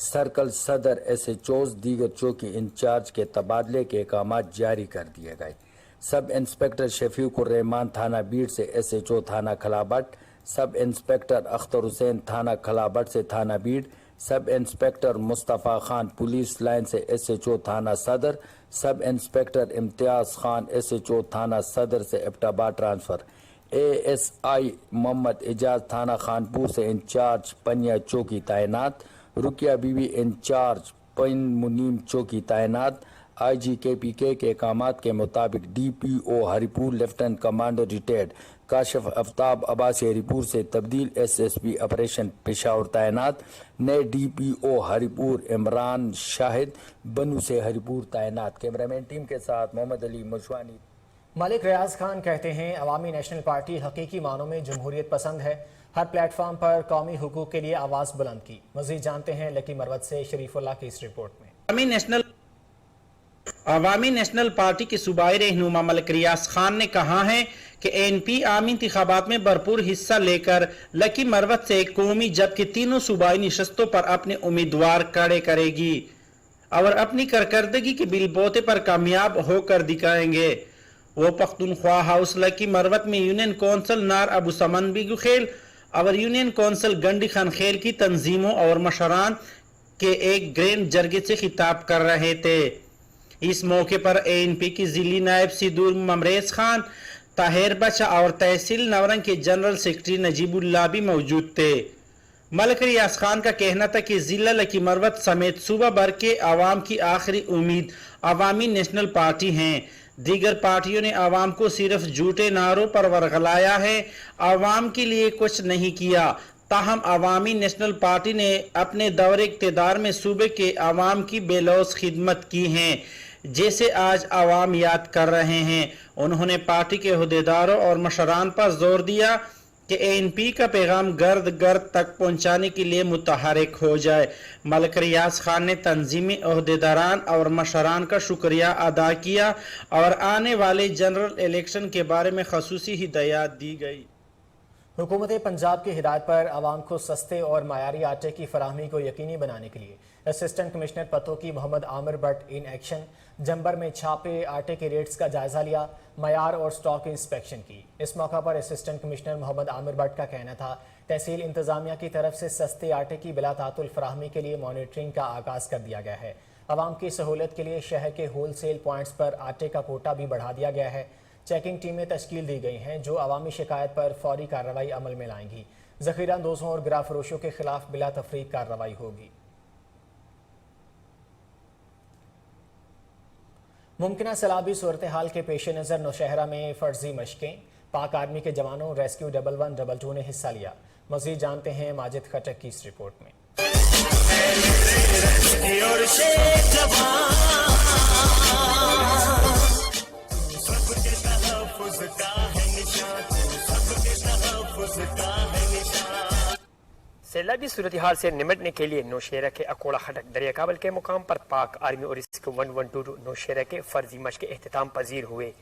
सर्कल सदर SHOs दीगर चौकी इंचार्ज के तबादले के अहकाम जारी कर दिए गए। सब इंस्पेक्टर शफीकुर रहमान थाना बीड़ से SHO थाना खलाबट, सब इंस्पेक्टर अख्तर हुसैन थाना खलाबट से थाना Beed, sub inspector Mustafa Khan police line से SHO थाना सदर, sub inspector Imtiaz Khan SHO थाना सदर से एबटाबाद ट्रांसफ़र, ASI मोहम्मद एजाज थाना खानपुर से इंचार्ज पनिया चौकी तैनात, रुकिया बीवी इंचार्ज पिन मुनीम चौकी तैनात। IGKPK के अहकामात के मुताबिक DPO Haripur lieutenant commander retired Kashif Aftab Abbasi Haripur से तब्दील, SSP ऑपरेशन पेशावर तैनात। नए DPO हरिपुर इमरान शाहिद बनू से हरिपुर तैनात। कैमरामैन टीम के साथ मोहम्मद अली मशवानी। मलिक रियाज खान कहते हैं अवामी नेशनल पार्टी हकीकी मानों में जमहूरियत पसंद है, हर प्लेटफॉर्म पर कौमी हुकूक के लिए आवाज़ बुलंद की। मज़ीद जानते हैं लकी मरवत से शरीफुल्लाह की इस रिपोर्ट में। अवामी नेशनल पार्टी के सूबाई रहनुमा मलिक रियाज खान ने कहा है कि ANP आमी इंतखाबात में भरपूर हिस्सा लेकर लकी मरवत से कौमी जबकि तीनों सूबाई निशस्तों पर अपने उम्मीदवार खड़े करेगी और अपनी कारकर्दगी के बिलबोते पर कामयाब होकर दिखाएंगे। वो पख्तूनख्वा हाउस लकी मरवत में यूनियन कौंसिल नार अबू समन बिगु खेल और यूनियन कौंसिल गंडी खान खेल की तंजीमों और मशरान के एक ग्रैंड जरगे से खिताब कर रहे थे। इस मौके पर ANP की जिली नायब सिद्दूर ममरेज खान, ताहिर बचा और तहसील नवरंग के जनरल सेक्रेटरी नजीबुल्लाह भी मौजूद थे। मलिक रियाज खान का कहना था कि जिला लकी मरवत समेत सूबा भर के आवाम की आखिरी उम्मीद अवामी नेशनल पार्टी हैं। दीगर पार्टियों ने आवाम को सिर्फ झूठे नारों पर वरगलाया है, आवाम के लिए कुछ नहीं किया। ताहम अवामी नेशनल पार्टी ने अपने दौरे इक़्तिदार में सूबे के आवाम की बेलौस खिदमत की है, जैसे आज आवाम याद कर रहे हैं। उन्होंने पार्टी के अहदेदारों और मशरान पर जोर दिया कि ANP का पैगाम गर्द गर्द तक पहुंचाने के लिए मुतहरिक हो जाए। मलिक रियाज खान ने तंजीमी अहदेदारान और मशरान का शुक्रिया अदा किया और आने वाले जनरल इलेक्शन के बारे में खसूसी हिदायत दी गई। हुकूमत पंजाब की हिदायत पर आवाम को सस्ते और मायारी आटे की फराहमी को यकीनी बनाने के लिए assistant commissioner Pattoki Muhammad Aamir Bhatt in action Jambar में छापे आटे के रेट्स का जायजा लिया, मयार और स्टॉक इंस्पेक्शन की। इस मौका पर असिस्टेंट कमिश्नर मोहम्मद आमिर भट्ट का कहना था तहसील इंतजामिया की तरफ से सस्ते आटे की बिला तातुल फराहमी के लिए मॉनिटरिंग का आगाज़ कर दिया गया है। आवाम की सहूलत के लिए शहर के होल सेल पॉइंट्स पर आटे का कोटा भी बढ़ा दिया गया है। चेकिंग टीमें तश्कील दी गई हैं जो अवामी शिकायत पर फौरी कार्रवाई अमल में लाएंगी। ज़ख़ीरा अंदोज़ों और गिरा फरोशों के खिलाफ बिला तफरीक कार्रवाई होगी। मुमकिन सैलाबी सूरत हाल के पेश नज़र नौशहरा में फर्जी मशकें, पाक आर्मी के जवानों रेस्क्यू 1112 ने हिस्सा लिया। मज़ीद जानते हैं माजिद खटक की इस रिपोर्ट में। सैलाबी सूरत हाल से निमटने के लिए नौशहरा के अकोड़ा खटक दरिया काबल के मुकाम पर पाक आर्मी और इसके 1112 नौशहरा के फर्जी मशक एहतिताम पजीर हुए।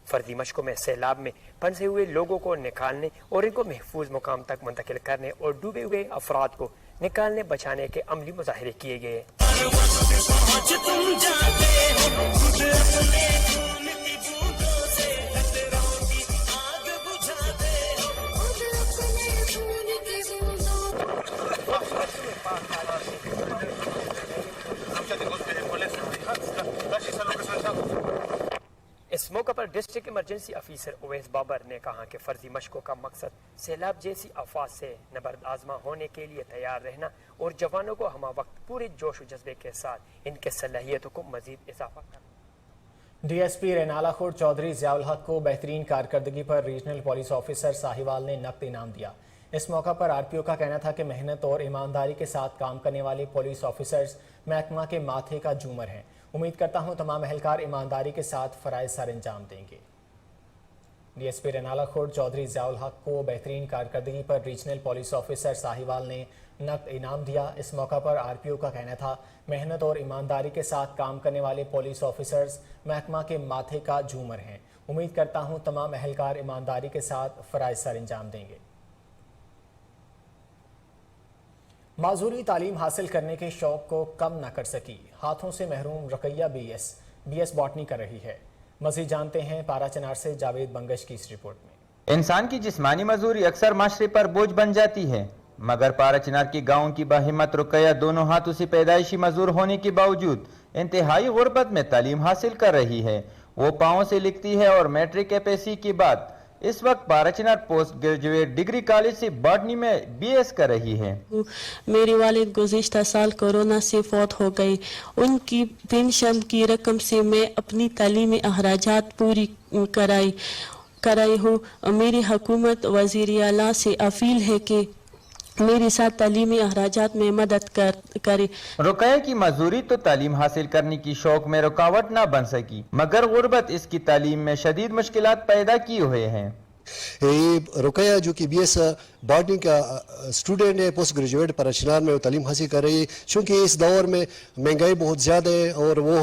फर्जी मशकों में सैलाब में फंसे हुए लोगों को निकालने और इनको महफूज मुकाम तक मुंतकिल करने और डूबे हुए अफराद को निकालने बचाने के अमली मुजाहरे किए गए। इस मौके पर district emergency officer Uwais Babar ने कहा कि फर्जी मशकों का मकसद सैलाब जैसी आफात से नबर्द आजमा होने के लिए तैयार रहना और जवानों को हमा वक्त पूरे जोश व जज्बे के साथ इनके सलाहियतों को मजीद इजाफा करना। DSP रेनाला खुर्द चौधरी ज़ियाउल हक को बेहतरीन कारकर्दगी पर रीजनल पुलिस ऑफिसर साहिवाल ने नकद इनाम दिया। इस मौका पर RPO का कहना था कि मेहनत और ईमानदारी के साथ काम करने वाले पुलिस ऑफिसर्स महकमा के माथे का झूमर हैं। उम्मीद करता हूं तमाम एहलकार ईमानदारी के साथ फ़राइज़ सर अंजाम देंगे। DSP रेनाला खुर्द चौधरी ज़ियाउल हक को बेहतरीन कारकर्दगी पर रीजनल पुलिस ऑफिसर साहिवाल ने नकद इनाम दिया। इस मौका पर RPO का कहना था मेहनत और ईमानदारी के साथ काम करने वाले पुलिस ऑफिसर्स महकमा के माथे का झूमर हैं। उम्मीद करता हूं तमाम एहलकार ईमानदारी के साथ फ़राइज़ सर अंजाम देंगे। माजूरी तालीम हासिल करने के शौक को कम न कर सकी, हाथों से महरूम रकैया BS बॉटनी कर रही है। मज़ीद जानते हैं पारा चनार से जावेद बंगश की इस रिपोर्ट में। इंसान की जिस्मानी मजदूरी अक्सर माशरे पर बोझ बन जाती है। मगर पाराचिनार के गांव की बाहिम्मत रुकैया दोनों हाथों से पैदाइशी मजदूर होने के बावजूद इंतहाई गुर्बत में तालीम हासिल कर रही है। वो पाँव से लिखती है और मैट्रिक एफएससी के बाद इस वक्त Parachinar post graduate degree college से बॉटनी में बीएस कर रही है। मेरी वालिद गुज़िश्ता साल कोरोना से फौत हो गई। उनकी पेंशन की रकम से मैं अपनी तालीमी अखराजात पूरी कराई हूँ। मेरी हुकूमत वज़ीर आला से अपील है कि मेरे साथ तालीमी अखराजात में मदद करे। रुकैया की मजदूरी तो तालीम हासिल करने की शौक में रुकावट ना बन सकी, मगर गुर्बत इसकी तालीम में शदीद मुश्किलात पैदा किए हुए हैं। रुकैया जो कि बीएस बॉटनी का स्टूडेंट है, पोस्ट ग्रेजुएट पाराचिनार में वो तालीम हासिल कर रही है। चूँकि इस दौर में महंगाई बहुत ज़्यादा है और वो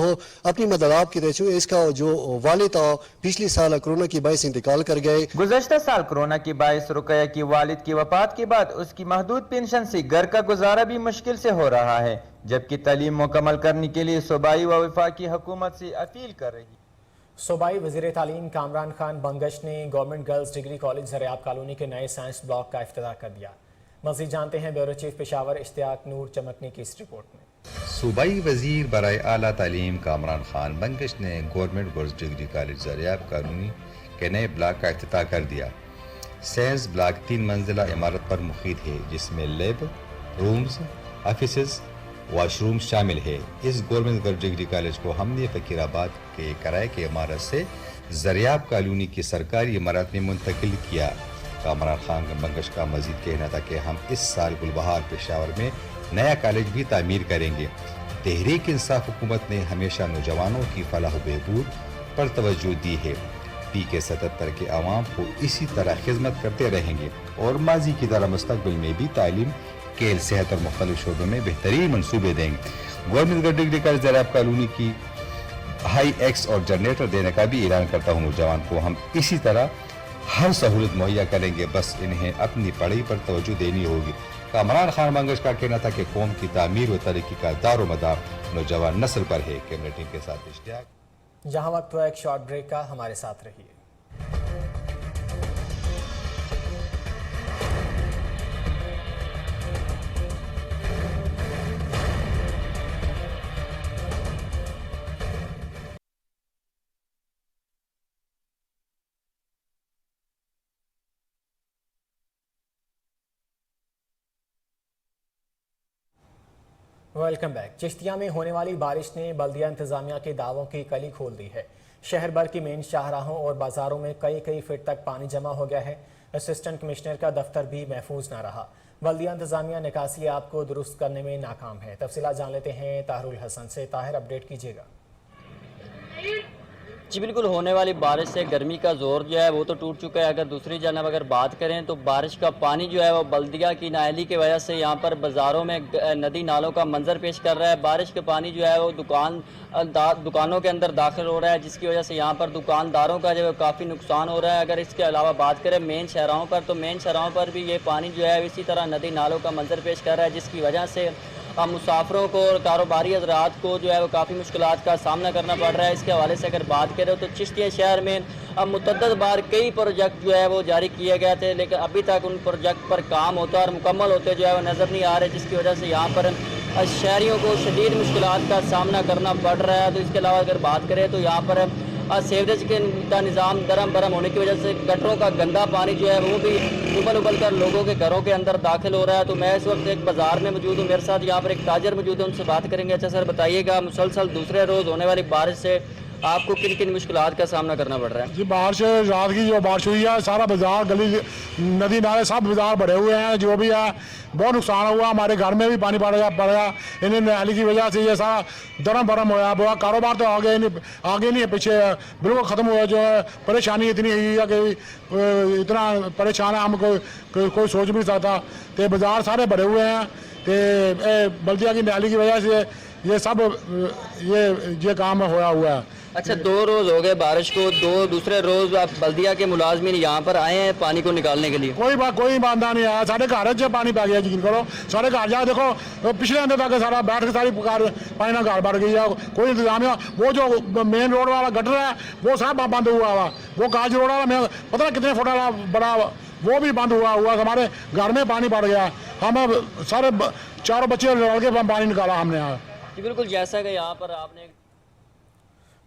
अपनी मदद आप की तरह, इसका जो वालिद था पिछले साल कोरोना की बायस इंतकाल कर गए। गुज़श्ता साल कोरोना की बायस रुकैया की वालिद की वफात के बाद उसकी महदूद पेंशन से घर का गुजारा भी मुश्किल से हो रहा है, जबकि तालीम मुकम्मल करने के लिए सूबाई व वफाकी हुकूमत से अपील कर रही है। सूबाई वज़ीर तालीम कामरान खान बंगश ने government girls degree college Zaryab colony के नए साइंस ब्लॉक का इफ्तिताह कर दिया। मज़ीद जानते हैं ब्यूरो चीफ पेशावर इश्तियाक नूर चमकनी की इस रिपोर्ट में। सूबाई वज़ीर बराए आला तालीम कामरान खान बंगश ने government girls degree college Zaryab colony के नए ब्लॉक का इफ्तिताह कर दिया। साइंस ब्लॉक 3 मंजिला इमारत पर मुक़ीद है, जिसमें लैब, रूम्स, ऑफिसेज, वॉशरूम शामिल है। इस गवर्नमेंट गर्ल्स डिग्री कॉलेज को हमने फ़कीराबाद के किराए की इमारत से ज़रियाब कॉलोनी की सरकारी इमारत में मुंतकिल किया। कामरान खान बंगश का मजीद कहना था कि हम इस साल गुलबहार पेशावर में नया कॉलेज भी तामीर करेंगे। तहरीक इंसाफ हुकूमत ने हमेशा नौजवानों की फलाह बहबूद पर तवज्जो दी है। PK 77 के आवाम को इसी तरह खिदमत करते रहेंगे और माजी की तरह मुस्तकबिल में भी तालीम, खेल, सेहत और मुख्तलिफ शोबों में बेहतरीन मनसूबे देंगे। Government girls degree college Zaryab colony की हाई एक्स और जनरेटर देने का भी ऐलान करता हूँ। नौजवान को हम इसी तरह हर सहूलत मुहैया करेंगे, बस इन्हें अपनी पढ़ाई पर तवज्जो देनी होगी। कामरान खान बंगश का कहना था कि कौम की तामीर व तरक्की का दारोमदार नौजवान नस्ल पर है। कैमरा टीम के साथ इश्तियाक। जहाँ वक्त हुआ एक शॉर्ट ब्रेक का, हमारे साथ रहिए। Welcome back. चिश्तिया में होने वाली बारिश ने बल्दिया इंतजामिया के दावों की कली खोल दी है। शहर भर की मेन शाहराहों और बाजारों में कई फीट तक पानी जमा हो गया है। असिस्टेंट कमिश्नर का दफ्तर भी महफूज ना रहा। बल्दिया इंतजामिया निकासी आप को दुरुस्त करने में नाकाम है। तफसीलात जान लेते हैं ताहिरुल हसन से। ताहिर, अपडेट कीजिएगा। जी बिल्कुल, होने वाली बारिश से गर्मी का जोर जो है वो तो टूट चुका है। अगर दूसरी जानब अगर बात करें तो बारिश का पानी जो है वो बल्दिया की नाअहली की वजह से यहाँ पर बाज़ारों में नदी नालों का मंजर पेश कर रहा है। बारिश का पानी जो है वो दुकानों के अंदर दाखिल हो रहा है, जिसकी वजह से यहाँ पर दुकानदारों का जो है काफ़ी नुकसान हो रहा है। अगर इसके अलावा बात करें मेन शहरों पर, तो मेन शहरों पर भी ये पानी जो है इसी तरह नदी नालों का मंजर पेश कर रहा है, जिसकी वजह से मुसाफिरों को और कारोबारी हज़रात को जो है वो काफ़ी मुश्किलात का सामना करना पड़ रहा है। इसके हवाले से अगर बात करें तो चिश्तिया शहर में अब मुतअद्दिद बार कई प्रोजेक्ट जो है वो जारी किए गए थे, लेकिन अभी तक उन प्रोजेक्ट पर काम होता और मुकम्मल होते जो है वो नज़र नहीं आ रहे, जिसकी वजह से यहाँ पर शहरियों को शदीद मुश्किलात का सामना करना पड़ रहा है। तो इसके अलावा अगर बात करें तो यहाँ पर सीवरेज का निज़ाम दरम बरम होने की वजह से गटरों का गंदा पानी जो है वो भी उबल कर लोगों के घरों के अंदर दाखिल हो रहा है। तो मैं इस वक्त एक बाज़ार में मौजूद हूँ, मेरे साथ यहाँ पर एक ताजर मौजूद है, उनसे बात करेंगे। अच्छा सर, बताइएगा मुसलसल दूसरे रोज़ होने वाली बारिश से आपको किन किन मुश्किलात का सामना करना पड़ रहा है? जी, बारिश रात की जो बारिश हुई है, सारा बाजार, गली, नदी नाले सब बाजार भरे हुए हैं। जो भी है बहुत नुकसान हुआ। हमारे घर में भी पानी पड़ गया। इन्हें नाली की वजह से ये सारा दरम बरम होया। बहुत कारोबार तो आगे नहीं है, पीछे बिल्कुल ख़त्म हुआ। जो है परेशानी इतनी हुई है कि इतना परेशान है, हम कोई सोच भी नहीं सकता। तो बाजार सारे भरे हुए हैं। तो बल्दिया की नाली की वजह से ये सब ये काम होया हुआ है। अच्छा, 2 रोज़ हो गए बारिश को, दूसरे रोज़ आप बल्दिया के मुलाजमीन यहाँ पर आए हैं पानी को निकालने के लिए? कोई बंदा नहीं आया। साढ़े घर च पानी पै गया, यकीन करो। साढ़े घर जा देखो, पिछले अंदर तक सारा बैठ के सारी पानी ना घर बढ़ गई है। कोई इंतजामिया, वो जो मेन रोड वाला गटर है वो सब बंद हुआ हुआ। वो काज रोड वाला पता नहीं कितने फुट वाला बड़ा, वो भी बंद हुआ। हमारे घर में पानी बढ़ गया। हम अब सारे चारों बच्चे लड़ के पानी निकाला हमने यहाँ। जी बिल्कुल, जैसा कि यहाँ पर आपने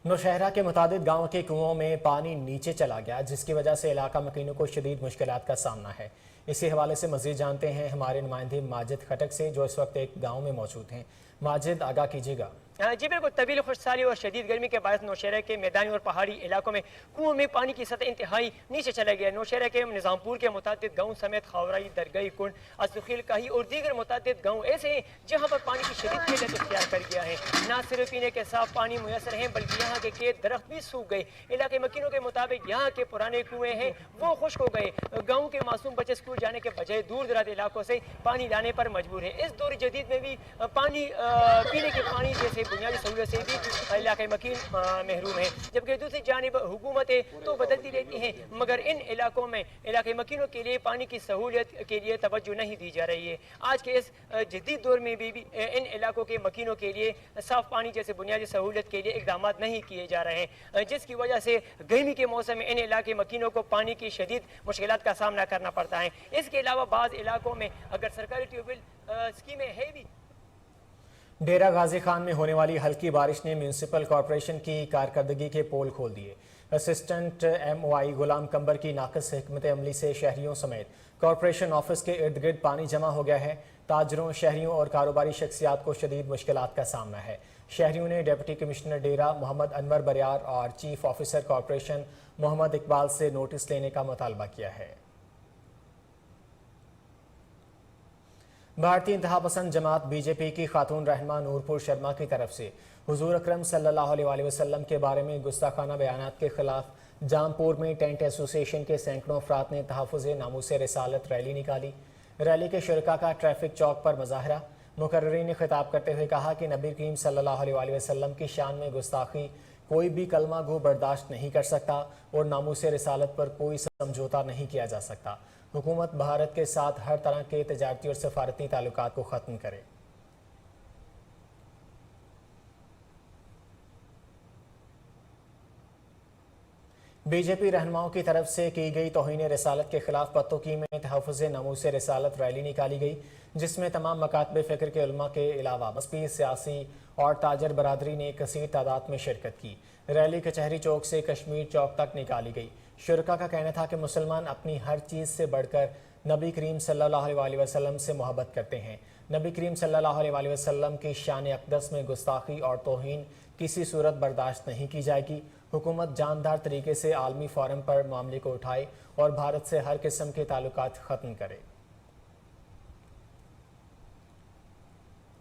नौशहरा के मुताबिक गांव के कुओं में पानी नीचे चला गया, जिसकी वजह से इलाका मकीनों को शदीद मुश्किलात का सामना है। इसी हवाले से मजीद जानते हैं हमारे नुमाइंदे माजिद खटक से, जो इस वक्त एक गांव में मौजूद हैं। माजिद, आगाह कीजिएगा। जी बिल्कुल, तवील खुशहाली और शदीद गर्मी के बायस नौशहरा के मैदानी और पहाड़ी इलाकों में कुओं में पानी की सतह इंतहाई नीचे चला गया। नौशहरा के निज़ामपुर के मुताबिक गाँव समेत खावराई, दरगाही कुंड, असुखील काही और दीगर मुताबिक गाँव ऐसे हैं जहाँ पर पानी की शदीद किल्लत इख्तियार कर गया है। न सिर्फ पीने के साफ पानी मुयसर हैं, बल्कि यहाँ के खेत दरख्त भी सूख गए। इलाके मकीनों के मुताबिक यहाँ के पुराने कुएँ हैं वो खुश्क हो गए। गाँव के मासूम बच्चे स्कूल जाने के बजाय दूर दराज इलाकों से पानी लाने पर मजबूर है। इस दौर जदीद में भी पानी पीने के पानी जैसे बुनियादी सहूलियत से भी इलाके मकीन महरूम है। जबकि दूसरी जानिब हुकूमतें तो बदलती रहती हैं, मगर इन इलाकों में इलाके मकीनों के लिए पानी की सहूलियत के लिए तवज्जो नहीं दी जा रही है। आज के इस जदीद दौर में भी इन इलाकों के मकीनों के लिए साफ पानी जैसे बुनियादी सहूलियत के लिए इकदाम नहीं किए जा रहे हैं, जिसकी वजह से गर्मी के मौसम में इन इलाके मकीनों को पानी की शदीद मुश्किलात का सामना करना पड़ता है। इसके अलावा बाज़ इलाकों में अगर सरकारी ट्यूबवेल स्कीमें है भी। डेरा गाजी खान में होने वाली हल्की बारिश ने म्यूनसिपल कॉरपोरेशन की कारकर्दगी के पोल खोल दिए। असिस्टेंट MOI गुलाम कंबर की नाक़िस हिकमत अमली से शहरियों समेत कॉरपोरेशन ऑफिस के इर्द गिर्द पानी जमा हो गया है। ताजरों, शहरियों और कारोबारी शख्सियात को शदीद मुश्किलात का सामना है। शहरियों ने डिप्टी कमिश्नर डेरा मोहम्मद अनवर बरियार और chief officer corporation Muhammad Iqbal से नोटिस लेने का मुतालबा किया है। भारतीय इंतहा पसंद जमात BJP की खातून रहनुमा नूरपुर शर्मा की तरफ से हुजूर अकरम सल्लल्लाहु अलैहि वसल्लम के बारे में गुस्ताखाना बयानात के खिलाफ जामपुर में टेंट एसोसिएशन के सैकड़ों अफराद ने तहफ़्फ़ुज़े नामूस रिसालत रैली निकाली। रैली के शुरका का ट्रैफिक चौक पर मुजाहरा। मुकर्रिरीन ने खिताब करते हुए कहा कि नबी करीम सल्लल्लाहु अलैहि वसल्लम की शान में गुस्ताखी कोई भी कलमा गो बर्दाश्त नहीं कर सकता और नामूस रिसालत पर कोई समझौता नहीं किया जा सकता। हुकूमत भारत के साथ हर तरह के तजारती और सफारती ताल्लुकात को ख़त्म करे। BJP रहनुमाओं की तरफ से की गई तौहीन रिसालत के खिलाफ पत्तोकी में तहफ़्फ़ुज़े नामूस रिसालत रैली निकाली गई, जिसमें तमाम मकातब फ़िक्र के उलमा के अलावा मज़हबी, सियासी और ताजर बरादरी ने कसीर तादाद में शिरकत की। रैली कचहरी चौक से कश्मीर चौक तक निकाली गई। शुरका का कहना था कि मुसलमान अपनी हर चीज़ से बढ़कर नबी करीम सल्लल्लाहु अलैहि वसल्लम से मोहब्बत करते हैं। नबी करीम सल्लल्लाहु अलैहि वसल्लम की शान अक़दस में गुस्ताखी और तौहीन किसी सूरत बर्दाश्त नहीं की जाएगी। हुकूमत जानदार तरीके से आलमी फोरम पर मामले को उठाए और भारत से हर किस्म के ताल्लुकात ख़त्म करे।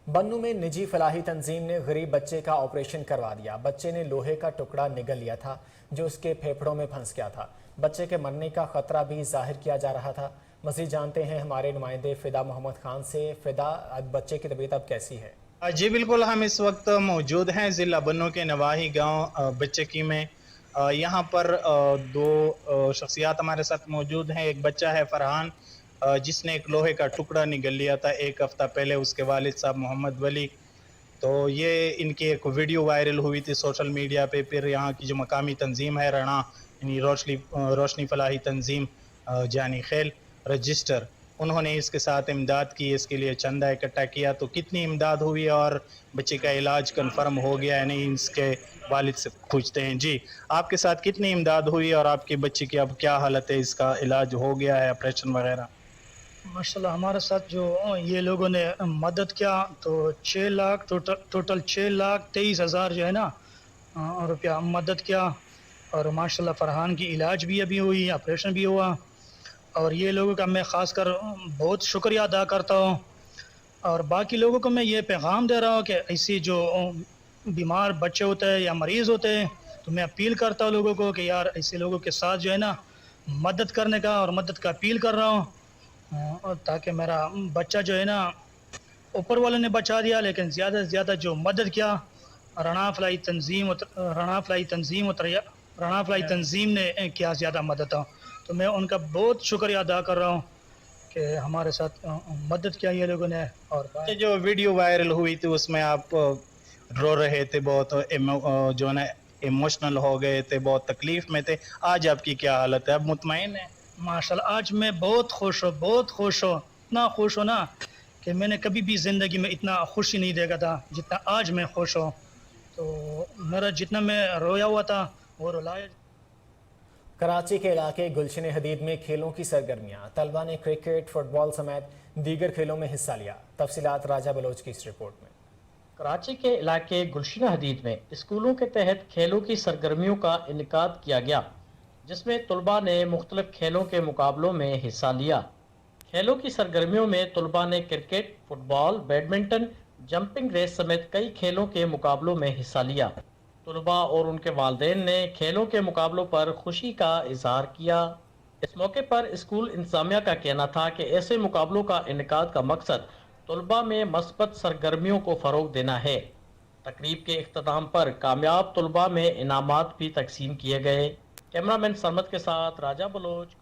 बन्नू में निजी फलाही तंजीम ने गरीब बच्चे का ऑपरेशन करवा दिया। बच्चे ने लोहे का टुकड़ा निगल लिया था जो उसके फेफड़ों में फंस गया था। बच्चे के मरने का खतरा भी जाहिर किया जा रहा था। मज़ीद जानते हैं हमारे नुमाइंदे फ़िदा मोहम्मद खान से। फ़िदा, बच्चे की तबीयत अब कैसी है? जी बिल्कुल, हम इस वक्त मौजूद हैं ज़िला बन्नू के नवाही गांव बच्चेकी में। यहाँ पर दो शख्सियात हमारे साथ मौजूद हैं। एक बच्चा है फरहान, जिसने एक लोहे का टुकड़ा निगल लिया था 1 हफ्ता पहले, उसके वालिद साहब मोहम्मद वली। तो ये इनकी एक वीडियो वायरल हुई थी सोशल मीडिया पे। फिर यहाँ की जो मकामी तंजीम है रणा, यानी रोशनी फलाही तंजीम जानी खेल रजिस्टर, उन्होंने इसके साथ इमदाद की, इसके लिए चंदा इकट्ठा किया। तो कितनी इमदाद हुई और बच्चे का इलाज कन्फर्म हो गया है नहीं, इसके वालिद से पूछते हैं। जी, आपके साथ कितनी इमदाद हुई और आपके बच्चे की अब क्या हालत है? इसका इलाज हो गया है, ऑपरेशन वगैरह? माशाल्लाह, हमारे साथ जो ये लोगों ने मदद किया तो 6 लाख टोटल 6,23,000 जो है ना रुपया मदद किया। और माशाल्लाह फरहान की इलाज भी अभी हुई, ऑपरेशन भी हुआ। और ये लोगों का मैं ख़ासकर बहुत शुक्रिया अदा करता हूँ। और बाकी लोगों को मैं ये पैगाम दे रहा हूँ कि ऐसी जो बीमार बच्चे होते हैं या मरीज़ होते हैं, तो मैं अपील करता हूँ लोगों को कि यार ऐसे लोगों के साथ जो है ना मदद करने का और मदद का अपील कर रहा हूँ। और ताकि मेरा बच्चा जो है ना, ऊपर वाले ने बचा दिया, लेकिन ज़्यादा से ज़्यादा जो मदद किया रणा फलाई तंजीम ने किया ज़्यादा मदद। तो मैं उनका बहुत शुक्रिया अदा कर रहा हूँ कि हमारे साथ मदद किया ये लोगों ने। और जो वीडियो वायरल हुई थी उसमें आप रो रहे थे, बहुत जो है इमोशनल हो गए थे, बहुत तकलीफ़ में थे। आज आपकी क्या हालत है? अब मुतमईन है? माशाल्लाह आज मैं बहुत खुश हूँ, बहुत खुश हूँ। اتنا خوش ہوں نا کہ میں نے کبھی بھی زندگی میں اتنا خوشی نہیں دیکھا تھا جتنا آج میں خوش ہوں. تو میرا جتنا میں رویا ہوا تھا وہ رلایا. کراچی کے علاقے گلشن حدید میں کھیلوں کی سرگرمیاں. طلبہ نے کرکٹ، فٹ بال سمیت دیگر کھیلوں میں حصہ لیا. تفصیلات راجہ بلوچ کی اس رپورٹ میں. کراچی کے علاقے گلشن حدید میں اسکولوں کے تحت کھیلوں کی سرگرمیوں کا انعقاد کیا گیا، جس میں طلباء نے مختلف کھیلوں کے مقابلوں میں حصہ لیا. کھیلوں کی سرگرمیوں میں طلباء نے کرکٹ، فٹ بال، بیڈمنٹن، جمپنگ ریس سمیت کئی کھیلوں کے مقابلوں میں حصہ لیا. طلباء اور ان کے والدین نے کھیلوں کے مقابلوں پر خوشی کا اظہار کیا. اس موقع پر اسکول انتظامیہ کا کہنا تھا کہ ایسے مقابلوں کا انعقاد کا مقصد طلباء میں مثبت سرگرمیوں کو فروغ دینا ہے. تقریب کے اختتام پر کامیاب طلباء میں انعامات بھی تقسیم کیے گئے. کیمرامین سرمد کے ساتھ راجہ بلوچ.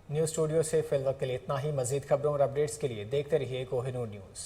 نیوز اسٹوڈیو سے فی الوقت کے لیے اتنا ہی. مزید خبروں اور اپڈیٹس کے لیے دیکھتے رہیے کوہ نور نیوز.